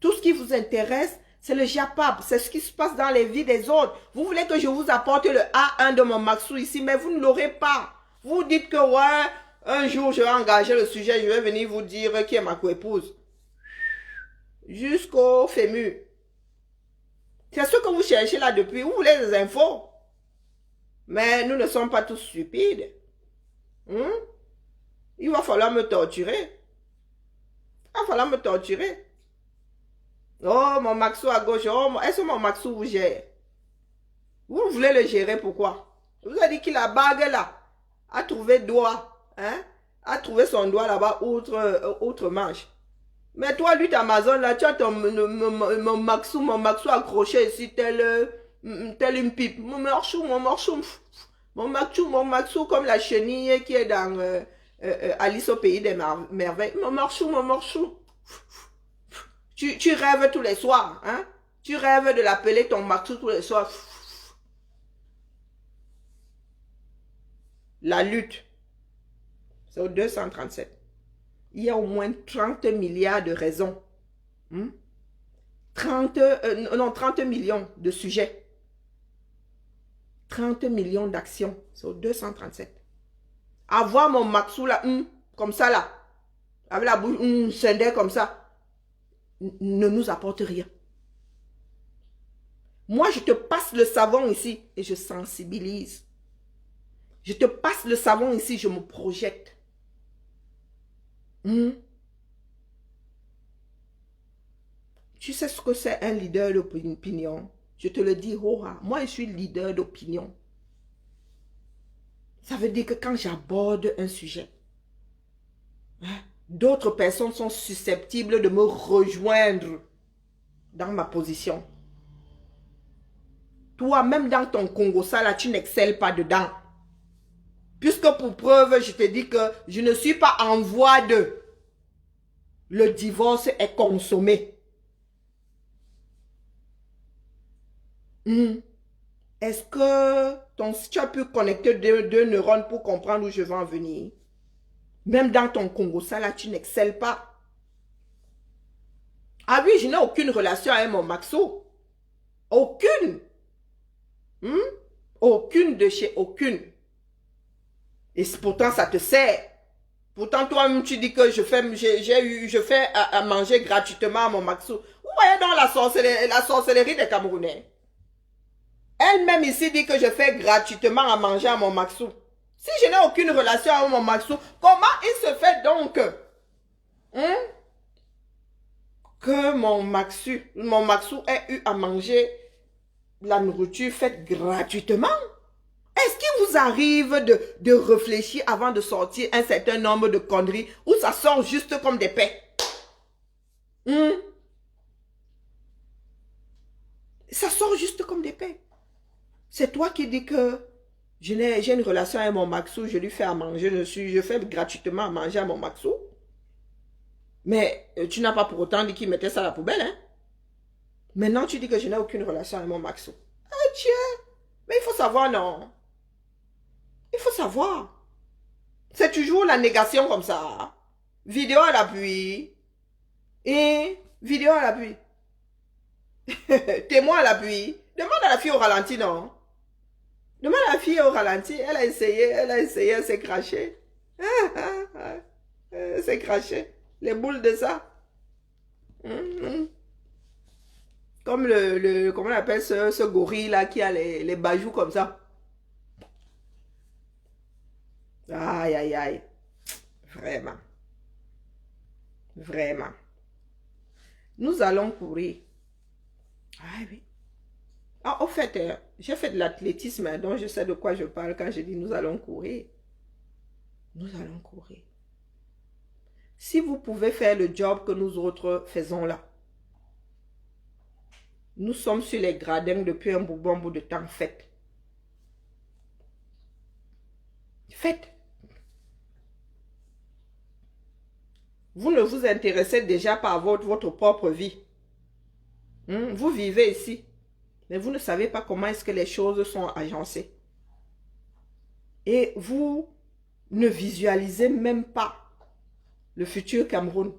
Tout ce qui vous intéresse, c'est le Japap. C'est ce qui se passe dans les vies des autres. Vous voulez que je vous apporte le A1 de mon Maxou ici, mais vous ne l'aurez pas. Vous dites que, ouais, un jour, je vais engager le sujet, je vais venir vous dire qui est ma co-épouse. Jusqu'au fémur. C'est ce que vous cherchez là depuis. Vous voulez des infos. Mais nous ne sommes pas tous stupides. Il va falloir me torturer. Il va falloir me torturer. Oh, mon Maxou à gauche. Oh, est-ce que mon Maxou vous gère? Vous voulez le gérer pourquoi? Vous avez dit qu'il a bague là. A trouvé doigt. A trouvé son doigt là-bas, outre manche. Mais toi, lutte Amazon, là, tu as mon Maxou accroché ici, tel une pipe. Mon Maxou, comme la chenille qui est dans Alice au pays des merveilles. Mon Maxou. Tu rêves tous les soirs, Tu rêves de l'appeler ton Maxou tous les soirs. La lutte, c'est au 237. Il y a au moins 30 milliards de raisons. 30 millions de sujets. 30 millions d'actions. C'est au 237. Avoir mon Maxou là, comme ça là, avec la bouche scindée comme ça, ne nous apporte rien. Moi, je te passe le savon ici et je sensibilise. Je te passe le savon ici, je me projette. Tu sais ce que c'est un leader d'opinion? Je te le dis, Hora. Moi, je suis leader d'opinion. Ça veut dire que quand j'aborde un sujet, d'autres personnes sont susceptibles de me rejoindre dans ma position. Toi, même dans ton Congo, ça là, tu n'excelles pas dedans. Puisque pour preuve, je te dis que je ne suis pas en voie de... Le divorce est consommé. Est-ce que tu as pu connecter deux neurones pour comprendre où je veux en venir? Même dans ton Congo, ça là, tu n'excelles pas. Ah oui, je n'ai aucune relation avec mon Maxo. Aucune. Aucune de chez aucune. Et pourtant, ça te sert. Pourtant, toi-même, tu dis que je fais à manger gratuitement à mon Maxo. Vous voyez donc la sorcellerie des Camerounais. Elle-même ici dit que je fais gratuitement à manger à mon Maxou. Si je n'ai aucune relation avec mon Maxou, comment il se fait donc que mon Maxou ait eu à manger la nourriture faite gratuitement? Est-ce qu'il vous arrive de réfléchir avant de sortir un certain nombre de conneries où ça sort juste comme des paix? Ça sort juste comme des paix. C'est toi qui dis que j'ai une relation avec mon Maxou, je lui fais à manger, je fais gratuitement à manger à mon Maxou. Mais tu n'as pas pour autant dit qu'il mettait ça à la poubelle, hein? Maintenant, tu dis que je n'ai aucune relation avec mon Maxou. Ah, tiens! Mais il faut savoir, non? Il faut savoir. C'est toujours la négation comme ça. Vidéo à l'appui. Et vidéo à l'appui. Témoin à l'appui. Demande à la fille au ralenti, non? Demande à la fille au ralenti. Elle a essayé, elle s'est crachée. Elle s'est crachée. Les boules de ça. Comme comment on appelle ce gorille là qui a les bajoux comme ça. Aïe, aïe, aïe. Vraiment. Vraiment. Nous allons courir. Ah oui. Ah, au fait, j'ai fait de l'athlétisme, donc je sais de quoi je parle quand je dis nous allons courir. Nous allons courir. Si vous pouvez faire le job que nous autres faisons là, nous sommes sur les gradins depuis un bon bout de temps. Faites. Faites. Vous ne vous intéressez déjà pas à votre propre vie. Vous vivez ici. Mais vous ne savez pas comment est-ce que les choses sont agencées. Et vous ne visualisez même pas le futur Cameroun.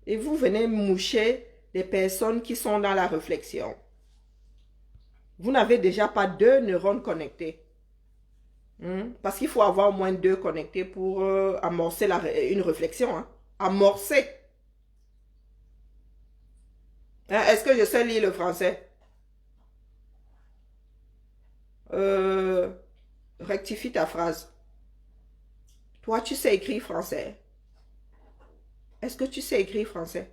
Et vous venez moucher des personnes qui sont dans la réflexion. Vous n'avez déjà pas 2 neurones connectés. Parce qu'il faut avoir au moins 2 connectés pour amorcer une réflexion. Hein. Amorcer. Hein, est-ce que je sais lire le français? Rectifie ta phrase. Toi, tu sais écrire français. Est-ce que tu sais écrire français?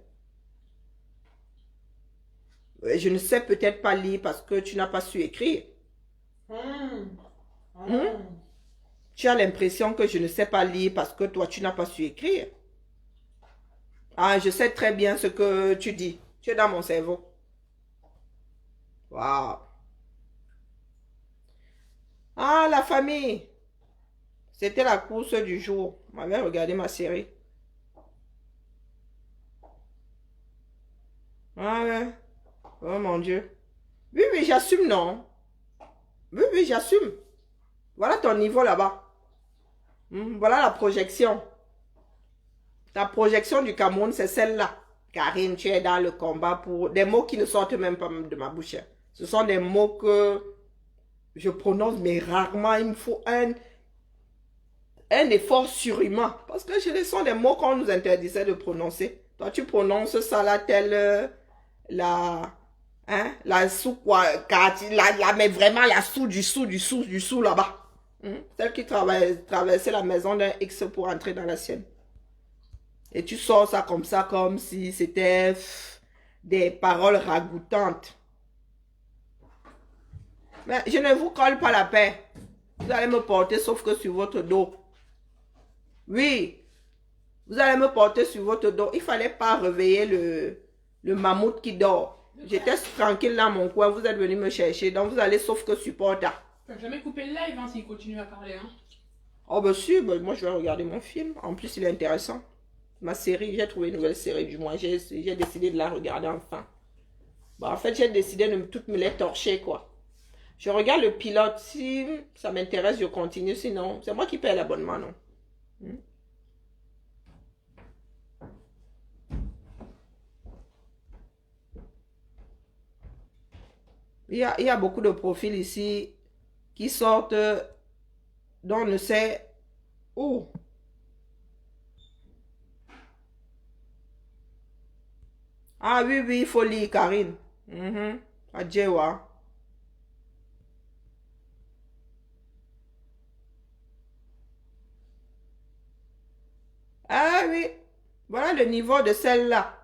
Je ne sais peut-être pas lire parce que tu n'as pas su écrire. Tu as l'impression que je ne sais pas lire parce que toi, tu n'as pas su écrire. Ah, je sais très bien ce que tu dis. Tu es dans mon cerveau. Waouh. Ah, la famille. C'était la course du jour. On va regarder ma série. Ah ouais. Oh mon Dieu. Oui, oui, j'assume, non. Oui, oui, j'assume. Voilà ton niveau là-bas. Voilà la projection. Ta projection du Cameroun, c'est celle-là. Karine, tu es dans le combat pour des mots qui ne sortent même pas de ma bouche. Ce sont des mots que je prononce, mais rarement. Il me faut un effort surhumain. Parce que ce sont des mots qu'on nous interdisait de prononcer. Toi, tu prononces ça là, tel la, la sous quoi, mais vraiment la sous là-bas. Celle qui traversait la maison d'un X pour entrer dans la sienne. Et tu sors ça, comme si c'était des paroles ragoûtantes. Mais je ne vous colle pas la paix. Vous allez me porter sauf que sur votre dos. Oui, vous allez me porter sur votre dos. Il ne fallait pas réveiller le mammouth qui dort. J'étais tranquille dans mon coin. Vous êtes venu me chercher. Donc vous allez sauf que supporter. Tu n'as jamais coupé le live hein, s'il continue à parler. Hein. Oh ben si, ben, moi je vais regarder mon film. En plus il est intéressant. Ma série, j'ai trouvé une nouvelle série du mois. J'ai décidé de la regarder enfin. Bon, en fait, j'ai décidé de toutes me les torcher, quoi. Je regarde le pilote. Si ça m'intéresse, je continue. Sinon, c'est moi qui paye l'abonnement, non? Il y a beaucoup de profils ici qui sortent dont on ne sait où. Ah oui, oui, il faut lire, Karine. Adjewa. Ah oui. Voilà le niveau de celle-là.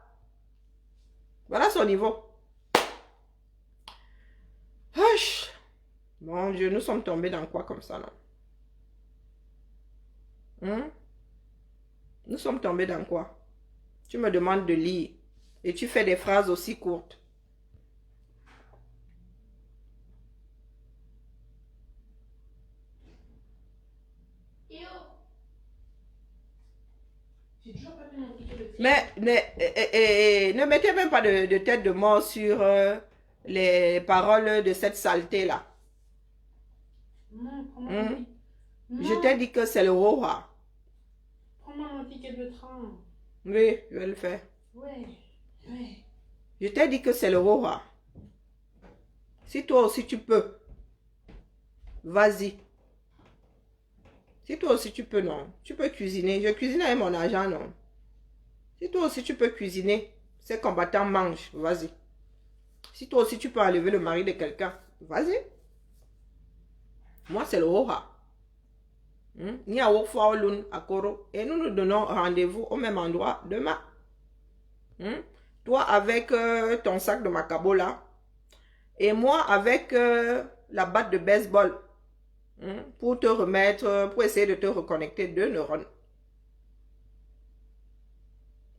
Voilà son niveau. Hush. Mon Dieu, nous sommes tombés dans quoi comme ça, non? Nous sommes tombés dans quoi? Tu me demandes de lire. Et tu fais des phrases aussi courtes. J'ai toujours pas fait mon ticket de film. Mais ne mettez même pas de tête de mort sur les paroles de cette saleté-là. Non, prends-moi mon ticket. Je t'ai dit que c'est le Roha. Prends-moi mon ticket de train. Oui, je vais le faire. Ouais, ouais. Je t'ai dit que c'est le Roha. Si toi aussi tu peux, vas-y. Si toi aussi tu peux, non. Tu peux cuisiner. Je cuisine avec mon argent, non. Si toi aussi tu peux cuisiner, ces combattants mangent, vas-y. Si toi aussi tu peux enlever le mari de quelqu'un, vas-y. Moi, c'est le Roha. Ni à Wofawlun, à Koro. Et nous nous donnons rendez-vous au même endroit demain. Toi avec ton sac de macabo là. Et moi avec la batte de baseball. Pour te remettre, pour essayer de te reconnecter deux neurones.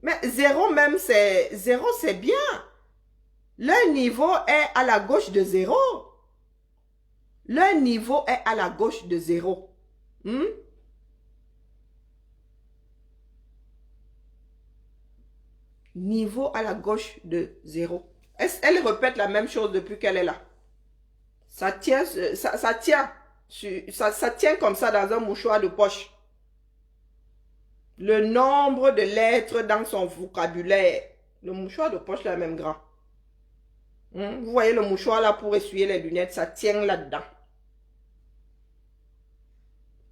Mais zéro même, zéro c'est bien. Le niveau est à la gauche de zéro. Le niveau est à la gauche de zéro. Niveau à la gauche de zéro. Elle répète la même chose depuis qu'elle est là. Ça tient, ça tient comme ça dans un mouchoir de poche. Le nombre de lettres dans son vocabulaire. Le mouchoir de poche là, même grand. Vous voyez le mouchoir là pour essuyer les lunettes, ça tient là-dedans.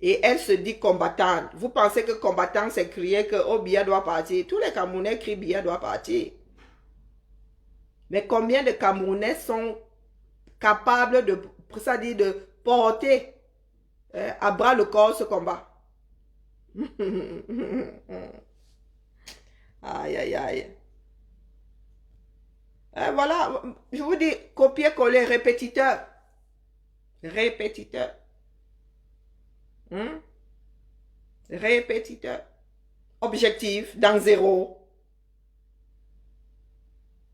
Et elle se dit combattante. Vous pensez que combattant, c'est crier que oh, Biya doit partir. Tous les Camerounais crient Biya doit partir. Mais combien de Camerounais sont capables de, c'est-à-dire de porter à bras le corps ce combat? Aïe, aïe, aïe. Voilà, je vous dis, copier-coller, répétiteur. Répétiteur. Répétiteur. Objectif dans zéro.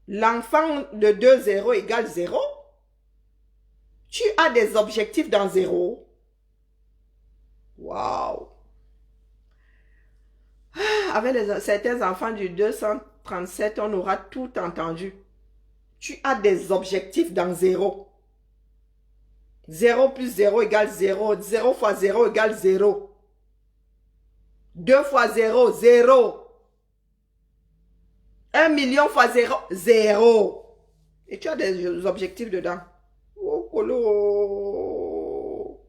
L'enfant de 2, 0 égale 0. Tu as des objectifs dans zéro. Waouh. Avec certains enfants du 237, on aura tout entendu. Tu as des objectifs dans zéro. 0 plus 0 égale 0. 0 fois 0 égale 0. 2 fois 0, 0. 1 million fois 0, 0. Et tu as des objectifs dedans. Oh, colo.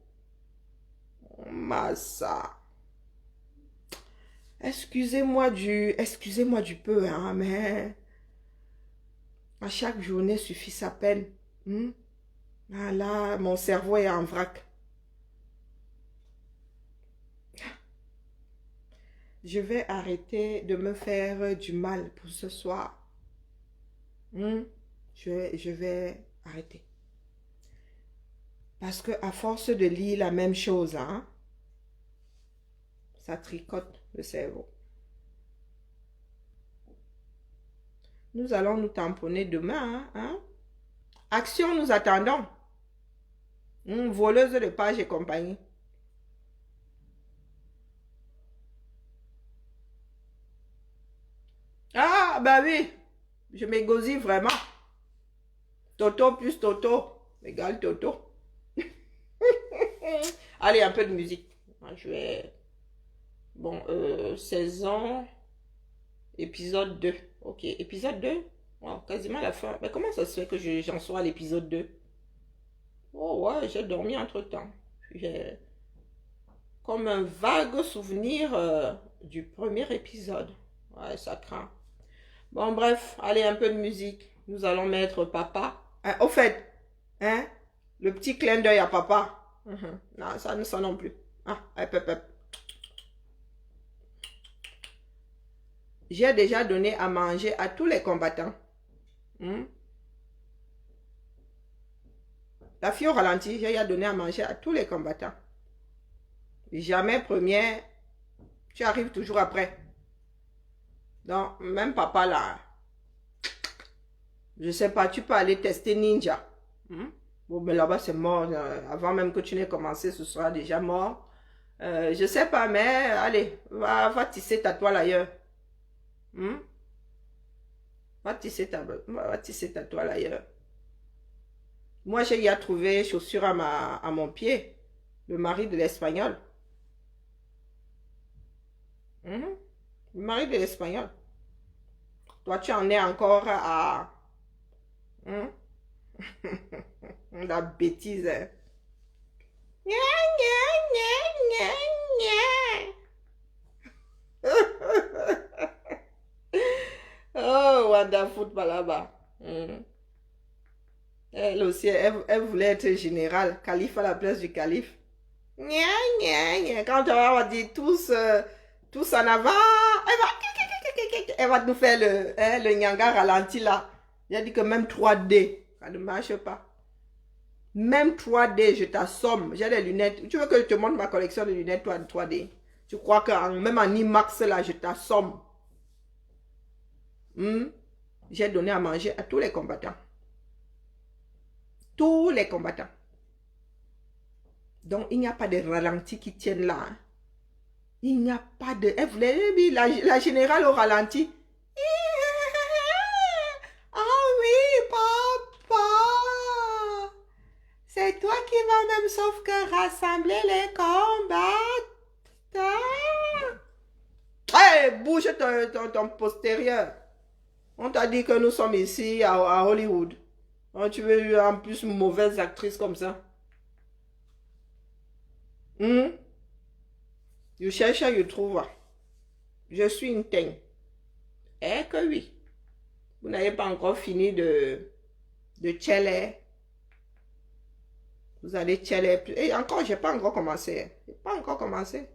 Massa. Excusez-moi du peu, hein, mais à chaque journée suffit sa peine. Ah là, mon cerveau est en vrac. Je vais arrêter de me faire du mal pour ce soir. Je vais arrêter. Parce que à force de lire la même chose, hein, ça tricote le cerveau. Nous allons nous tamponner demain. Hein? Action, nous attendons. Voleuse de pages et compagnie. Ah, bah oui. Je m'égosille vraiment. Toto plus Toto égale Toto. Allez, un peu de musique. Je vais... Bon, saison, épisode 2. Ok, épisode 2. Wow, quasiment la fin. Mais comment ça se fait que j'en sois à l'épisode 2? Oh ouais, j'ai dormi entre-temps. J'ai comme un vague souvenir du premier épisode. Ouais, ça craint. Bon, bref, allez, un peu de musique. Nous allons mettre papa. Au fait, hein, le petit clin d'œil à papa. Non, ça non plus. Ah, hop. J'ai déjà donné à manger à tous les combattants. La fille au ralenti, j'ai déjà donné à manger à tous les combattants. Jamais première, tu arrives toujours après. Donc, même papa là, je sais pas, tu peux aller tester Ninja. Bon, mais là-bas c'est mort. Avant même que tu n'aies commencé, ce sera déjà mort. Je sais pas, mais allez, va tisser ta toile ailleurs. Va tisser ta toile ailleurs. Moi, j'ai y trouvé chaussure à mon pied. Le mari de l'Espagnol. Le mari de l'Espagnol. Toi, tu en es encore à... La bêtise. Hein? Oh, Wanda Football là-bas. Elle aussi, elle voulait être générale, calife à la place du calife. Quand on va dire tous en avant, elle va nous faire le nyanga ralenti là. J'ai dit que même 3D, ça ne marche pas. Même 3D, je t'assomme. J'ai des lunettes. Tu veux que je te montre ma collection de lunettes 3D? Tu crois que même en IMAX là, je t'assomme? J'ai donné à manger à tous les combattants. Tous les combattants. Donc, il n'y a pas de ralenti qui tiennent là. Hein. Il n'y a pas de... Elle voulait, la générale au ralenti. Ah oui, papa. C'est toi qui vas même sauf que rassembler les combattants. Hey, bouge ton postérieur. On t'a dit que nous sommes ici à Hollywood. Oh, tu veux en plus une mauvaise actrice comme ça? Je cherche, je trouve. Je suis une teigne. Eh que oui. Vous n'avez pas encore fini de tcheller. Vous allez tcheller. Et encore, j'ai pas encore commencé. J'ai pas encore commencé.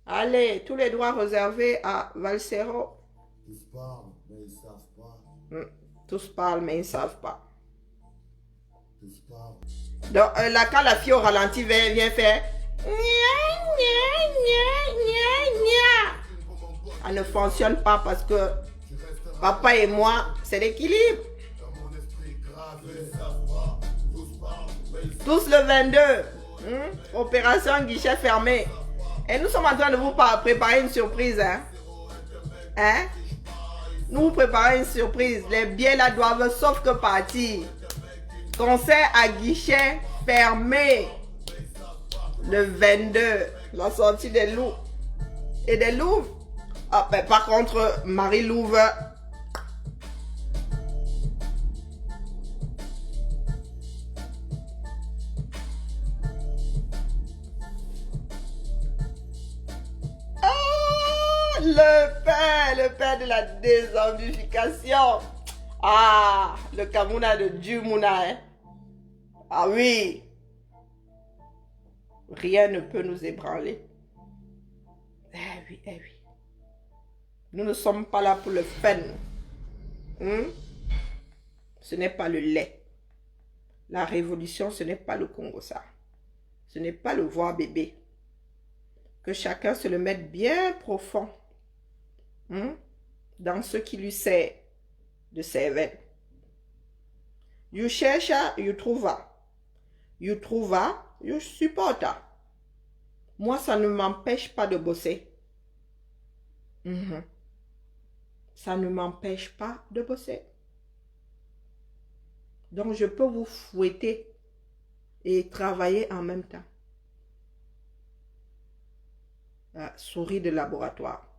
Allez, tous les droits réservés à Valsero. Tous parlent, mais ils ne savent pas. Tous parlent, mais ils ne savent pas. Tous parlent. Donc, là, quand la fille au ralenti vient faire... Elle ne fonctionne pas parce que papa et moi, c'est l'équilibre. Tous le 22. Opération guichet fermé. Et nous sommes en train de vous préparer une surprise. Hein? Nous vous préparons une surprise. Les billets là doivent sauf que partir. Concert à guichet fermé. Le 22. La sortie des loups. Et des louves. Ah, ben, par contre, Marie Louve. Le père de la désambification. Ah, le Kamuna de Djumuna. Hein? Ah oui. Rien ne peut nous ébranler. Eh oui, eh oui. Nous ne sommes pas là pour le fun. Ce n'est pas le lait. La révolution, ce n'est pas le Congo, ça. Ce n'est pas le voir bébé. Que chacun se le mette bien profond. Dans ce qui lui sert de cervelle. You cherche, you trouva. You trouva, you supporta. Moi, ça ne m'empêche pas de bosser. Ça ne m'empêche pas de bosser. Donc, je peux vous fouetter et travailler en même temps. La souris de laboratoire.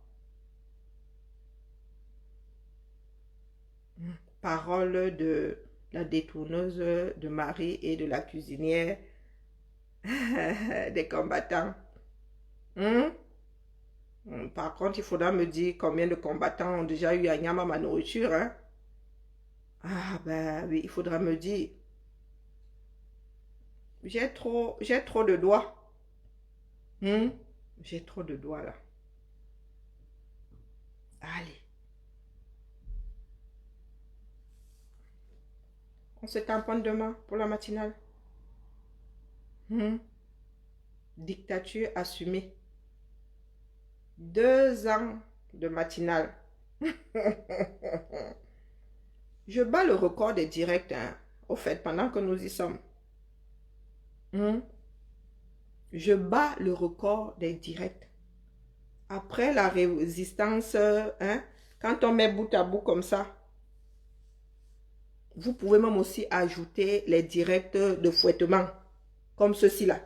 Parole de la détourneuse de Marie et de la cuisinière des combattants. Par contre, il faudra me dire combien de combattants ont déjà eu à Nyama ma nourriture. Hein? Ah ben oui, il faudra me dire. J'ai trop de doigts. J'ai trop de doigts là. Allez. On se tamponne demain pour la matinale. Dictature assumée. 2 ans de matinale. Je bats le record des directs, hein, au fait, pendant que nous y sommes. Je bats le record des directs. Après la résistance, quand on met bout à bout comme ça, vous pouvez même aussi ajouter les directs de fouettement, comme ceci-là.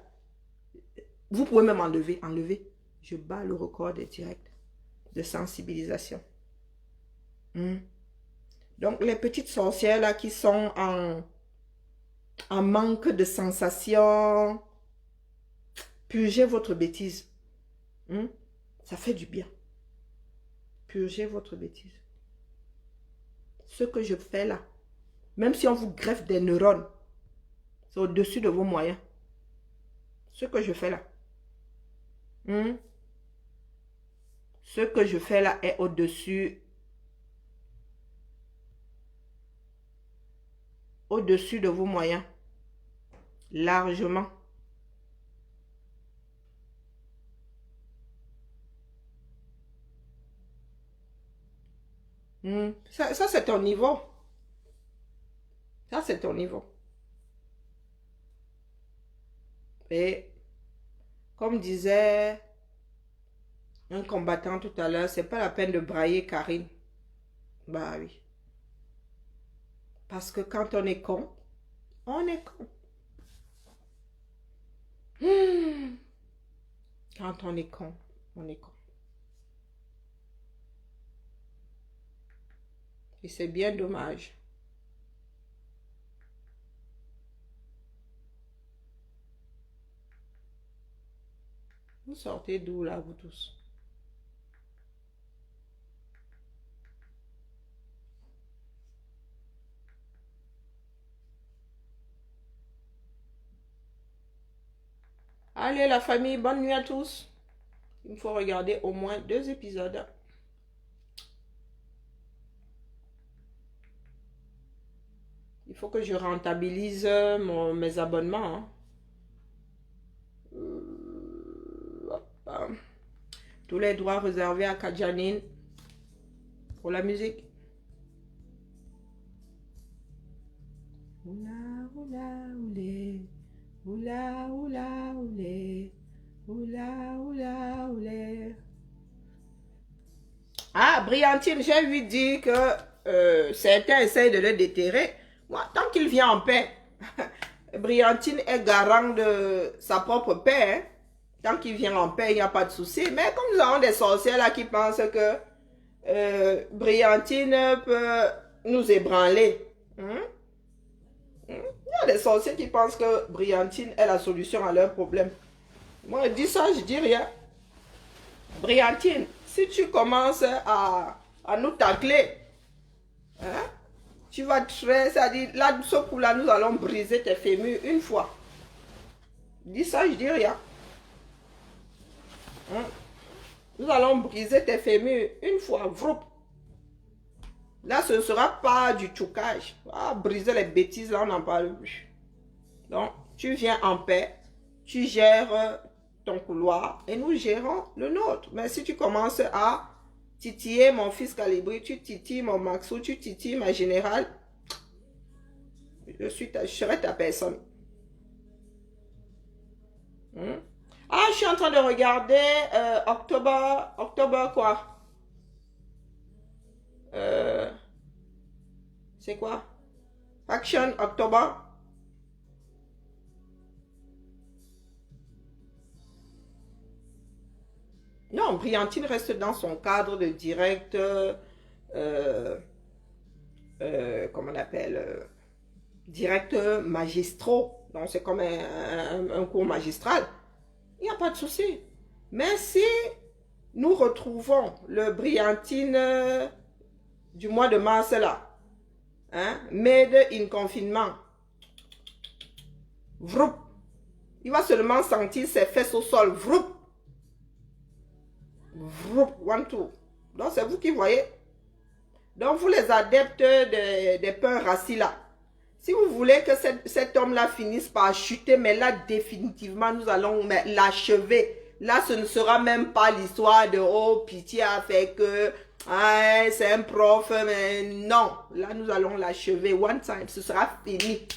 Vous pouvez même enlever. Je bats le record des directs de sensibilisation. Donc, les petites sorcières là qui sont en manque de sensation, purgez votre bêtise. Ça fait du bien. Purgez votre bêtise. Ce que je fais là, même si on vous greffe des neurones, c'est au-dessus de vos moyens. Ce que je fais là. Ce que je fais là est au-dessus de vos moyens. Largement. Ça c'est ton niveau. Ça, c'est ton niveau. Et comme disait un combattant tout à l'heure, c'est pas la peine de brailler Karine. Bah oui. Parce que quand on est con, on est con. Quand on est con, on est con. Et c'est bien dommage. Vous sortez d'où là, vous tous? Allez la famille, bonne nuit à tous. Il me faut regarder au moins 2 épisodes. Il faut que je rentabilise mes abonnements. Hein. Tous les droits réservés à Kadjanine pour la musique. Oula, oula, oulé. Oula, oula, oulé. Oula, oula, oulé. Ah, Briantine, j'ai vu dire que certains essayent de le déterrer. Moi, tant qu'il vient en paix, Briantine est garant de sa propre paix. Hein. Tant qu'il vient en paix, il n'y a pas de souci. Mais comme nous avons des sorcières là qui pensent que Briantine peut nous ébranler. Hein? Il y a des sorciers qui pensent que Briantine est la solution à leurs problèmes. Moi, je dis ça, je dis rien. Briantine, si tu commences à nous tacler, hein, tu vas très... C'est-à-dire, là, ce coup-là, nous allons briser tes fémurs une fois. Dis ça, je dis rien. Hein? Nous allons briser tes fémurs une fois. Vroup. Là, ce ne sera pas du tchoucage. Ah, briser les bêtises, là, on n'en parle plus. Donc, tu viens en paix. Tu gères ton couloir et nous gérons le nôtre. Mais si tu commences à titiller mon fils Calibri, tu titilles mon Maxou, tu titilles ma générale, je serai ta personne. Ah, je suis en train de regarder octobre quoi? C'est quoi? Action October. Non, Briantine reste dans son cadre de direct, comment on appelle, direct magistraux. Donc, c'est comme un cours magistral. Il n'y a pas de souci. Mais si nous retrouvons le Briantine du mois de mars là, hein, made in confinement, vroup, il va seulement sentir ses fesses au sol, vroup. One, two. Donc, c'est vous qui voyez. Donc, vous les adeptes des pains rassis là. Si vous voulez que cet homme-là finisse par chuter, mais là, définitivement, nous allons l'achever. Là, ce ne sera même pas l'histoire de « Oh, pitié a fait que... Ah, c'est un prof. » Mais non, là, nous allons l'achever. One time, ce sera fini.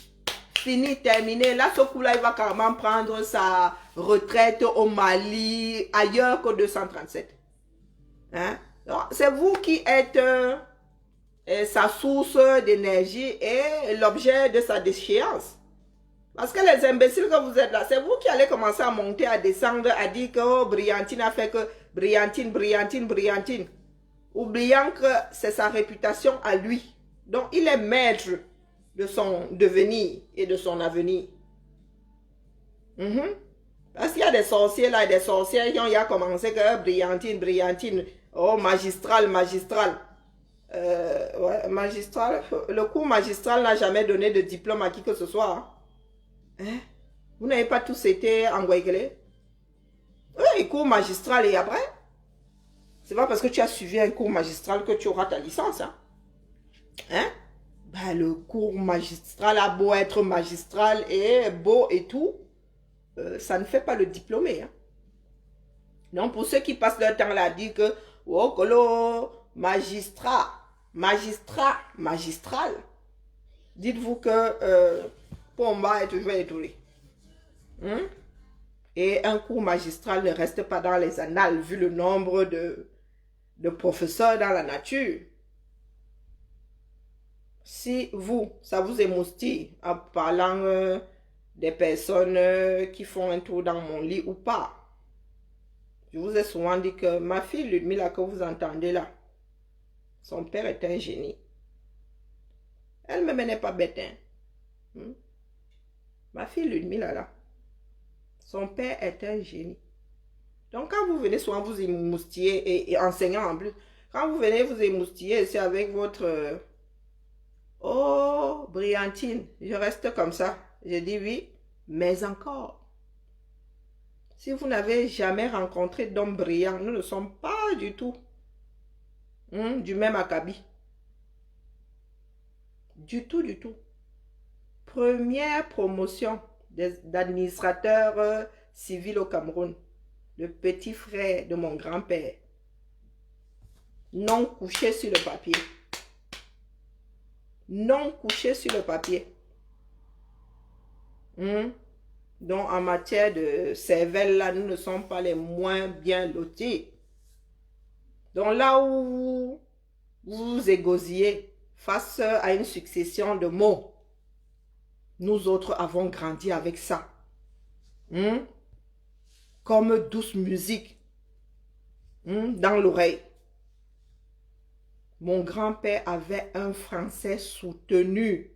Fini, terminé. Là, ce coup-là, il va carrément prendre sa retraite au Mali, ailleurs que 237. Hein? C'est vous qui êtes sa source d'énergie et l'objet de sa déchéance. Parce que les imbéciles que vous êtes là, c'est vous qui allez commencer à monter, à descendre, à dire que oh, Briantine a fait que Briantine. Oubliant que c'est sa réputation à lui. Donc, il est maître de son devenir et de son avenir. Parce qu'il y a des sorciers là, des sorcières qui ont commencé que Briantine, oh magistral. Ouais, magistral, le cours magistral n'a jamais donné de diplôme à qui que ce soit. Hein? Vous n'avez pas tous été en Guaïguelé? Oui, cours magistral et après? C'est pas parce que tu as suivi un cours magistral que tu auras ta licence. Hein? Ben, le cours magistral a beau être magistral et beau et tout, ça ne fait pas le diplômé. Hein? Donc, pour ceux qui passent leur temps là à dire que, oh, colo, magistral, dites-vous que Pomba est toujours étouré. Et un cours magistral ne reste pas dans les annales, vu le nombre de professeurs dans la nature. Si vous, ça vous émoustille en parlant des personnes qui font un tour dans mon lit ou pas, je vous ai souvent dit que ma fille Ludmila que vous entendez là, son père est un génie. Elle-même n'est pas bête. Ma fille Ludmila là, son père est un génie. Donc quand vous venez souvent vous émoustiller et enseignant en plus, quand vous venez vous émoustiller, c'est avec votre... oh, Briantine, je reste comme ça. Je dis oui, mais encore. Si vous n'avez jamais rencontré d'homme brillant, nous ne sommes pas du tout du même acabit. Du tout. Première promotion d'administrateur civil au Cameroun. Le petit frère de mon grand-père. Non couché sur le papier. Non couché sur le papier. Donc, en matière de cervelle, là, nous ne sommes pas les moins bien lotis. Donc là où vous vous égosillez face à une succession de mots, nous autres avons grandi avec ça. Comme douce musique dans l'oreille. Mon grand-père avait un français soutenu,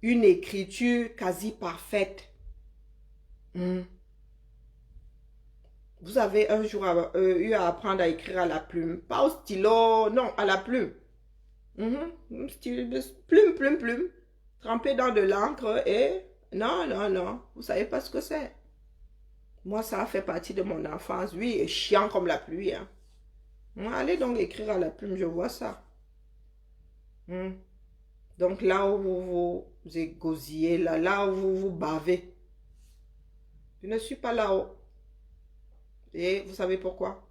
une écriture quasi parfaite. Vous avez un jour eu à apprendre à écrire à la plume. Pas au stylo, non, à la plume. Plume, plume, plume. Trempé dans de l'encre et... Non, non, non. Vous savez pas ce que c'est. Moi, ça a fait partie de mon enfance. Oui, et chiant comme la pluie. Hein. Allez donc écrire à la plume, je vois ça. Donc là où vous égosillez, là où vous bavez. Je ne suis pas là-haut. Et vous savez pourquoi?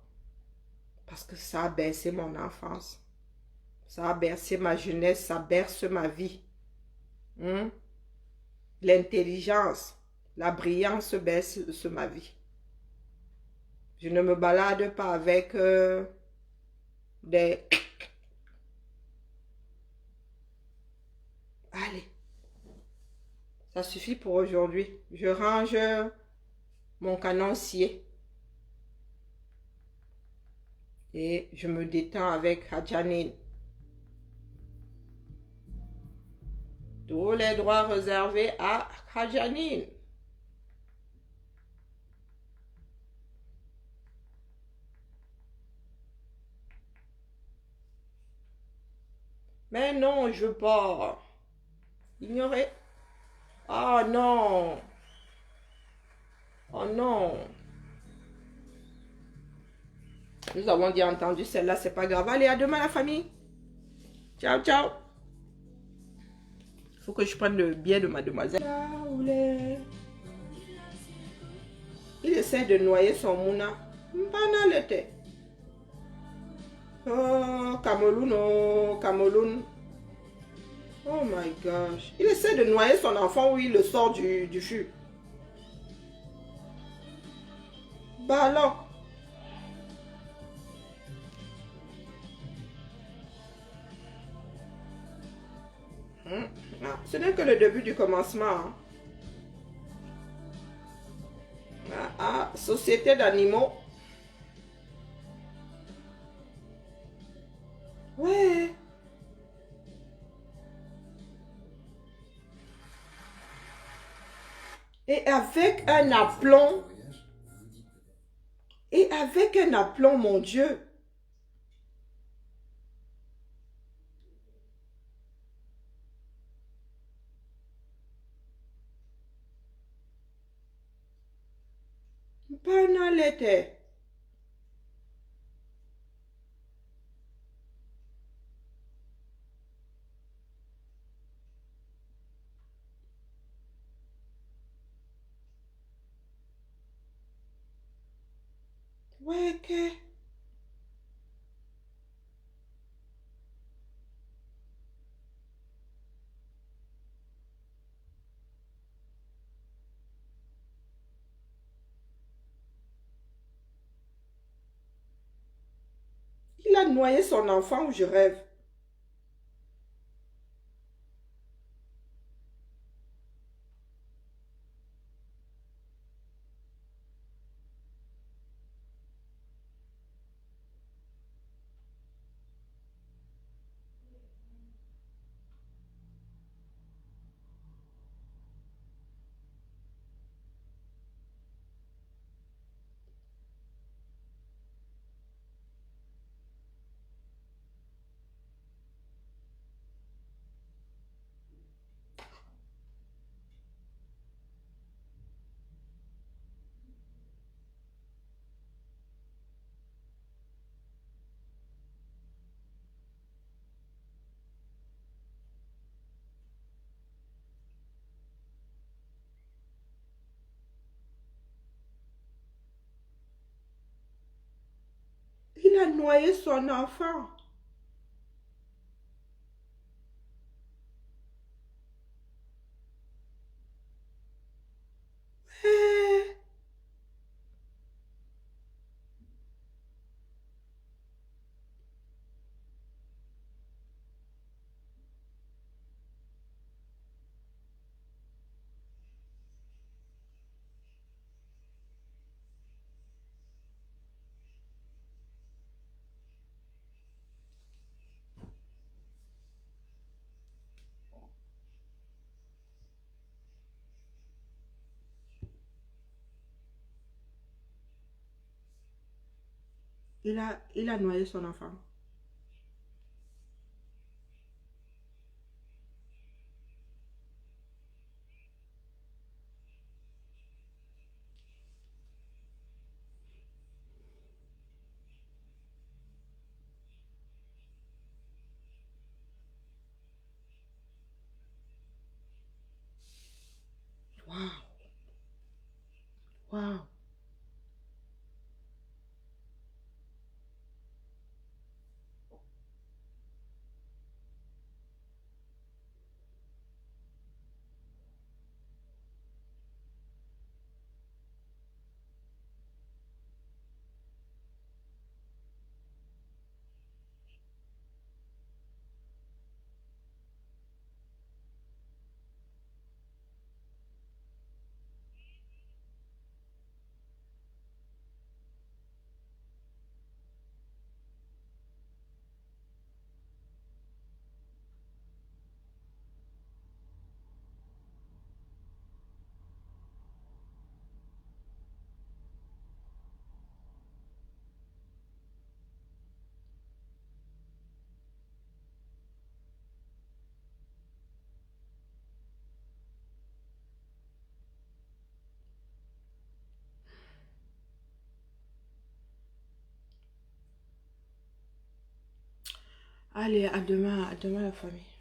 Parce que ça a bercé mon enfance. Ça a bercé ma jeunesse, ça berce ma vie. L'intelligence, la brillance berce ma vie. Je ne me balade pas avec des... Allez, ça suffit pour aujourd'hui. Je range mon canoncier. Et je me détends avec Hadjanine. Tous les droits réservés à Hadjanine. Mais non, je veux pas. Ignorer. Oh non. Oh non. Nous avons déjà entendu celle-là, c'est pas grave. Allez, à demain la famille. Ciao, ciao. Faut que je prenne le billet de mademoiselle. Il essaie de noyer son mouna. Mpana l'été. Oh, Cameroun, oh, Cameroun. Oh my gosh. Il essaie de noyer son enfant où il le sort du fût. Bah alors. Ah, ce n'est que le début du commencement. Hein. Société d'animaux. Ouais. Et avec un aplomb. Et avec un aplomb, mon Dieu. Pas l'été. Ouais, que. Il a noyé son enfant où je rêve. Il a noyé son enfant. Eh, Il a noyé son enfant. Waouh. Waouh. Allez, à demain la famille.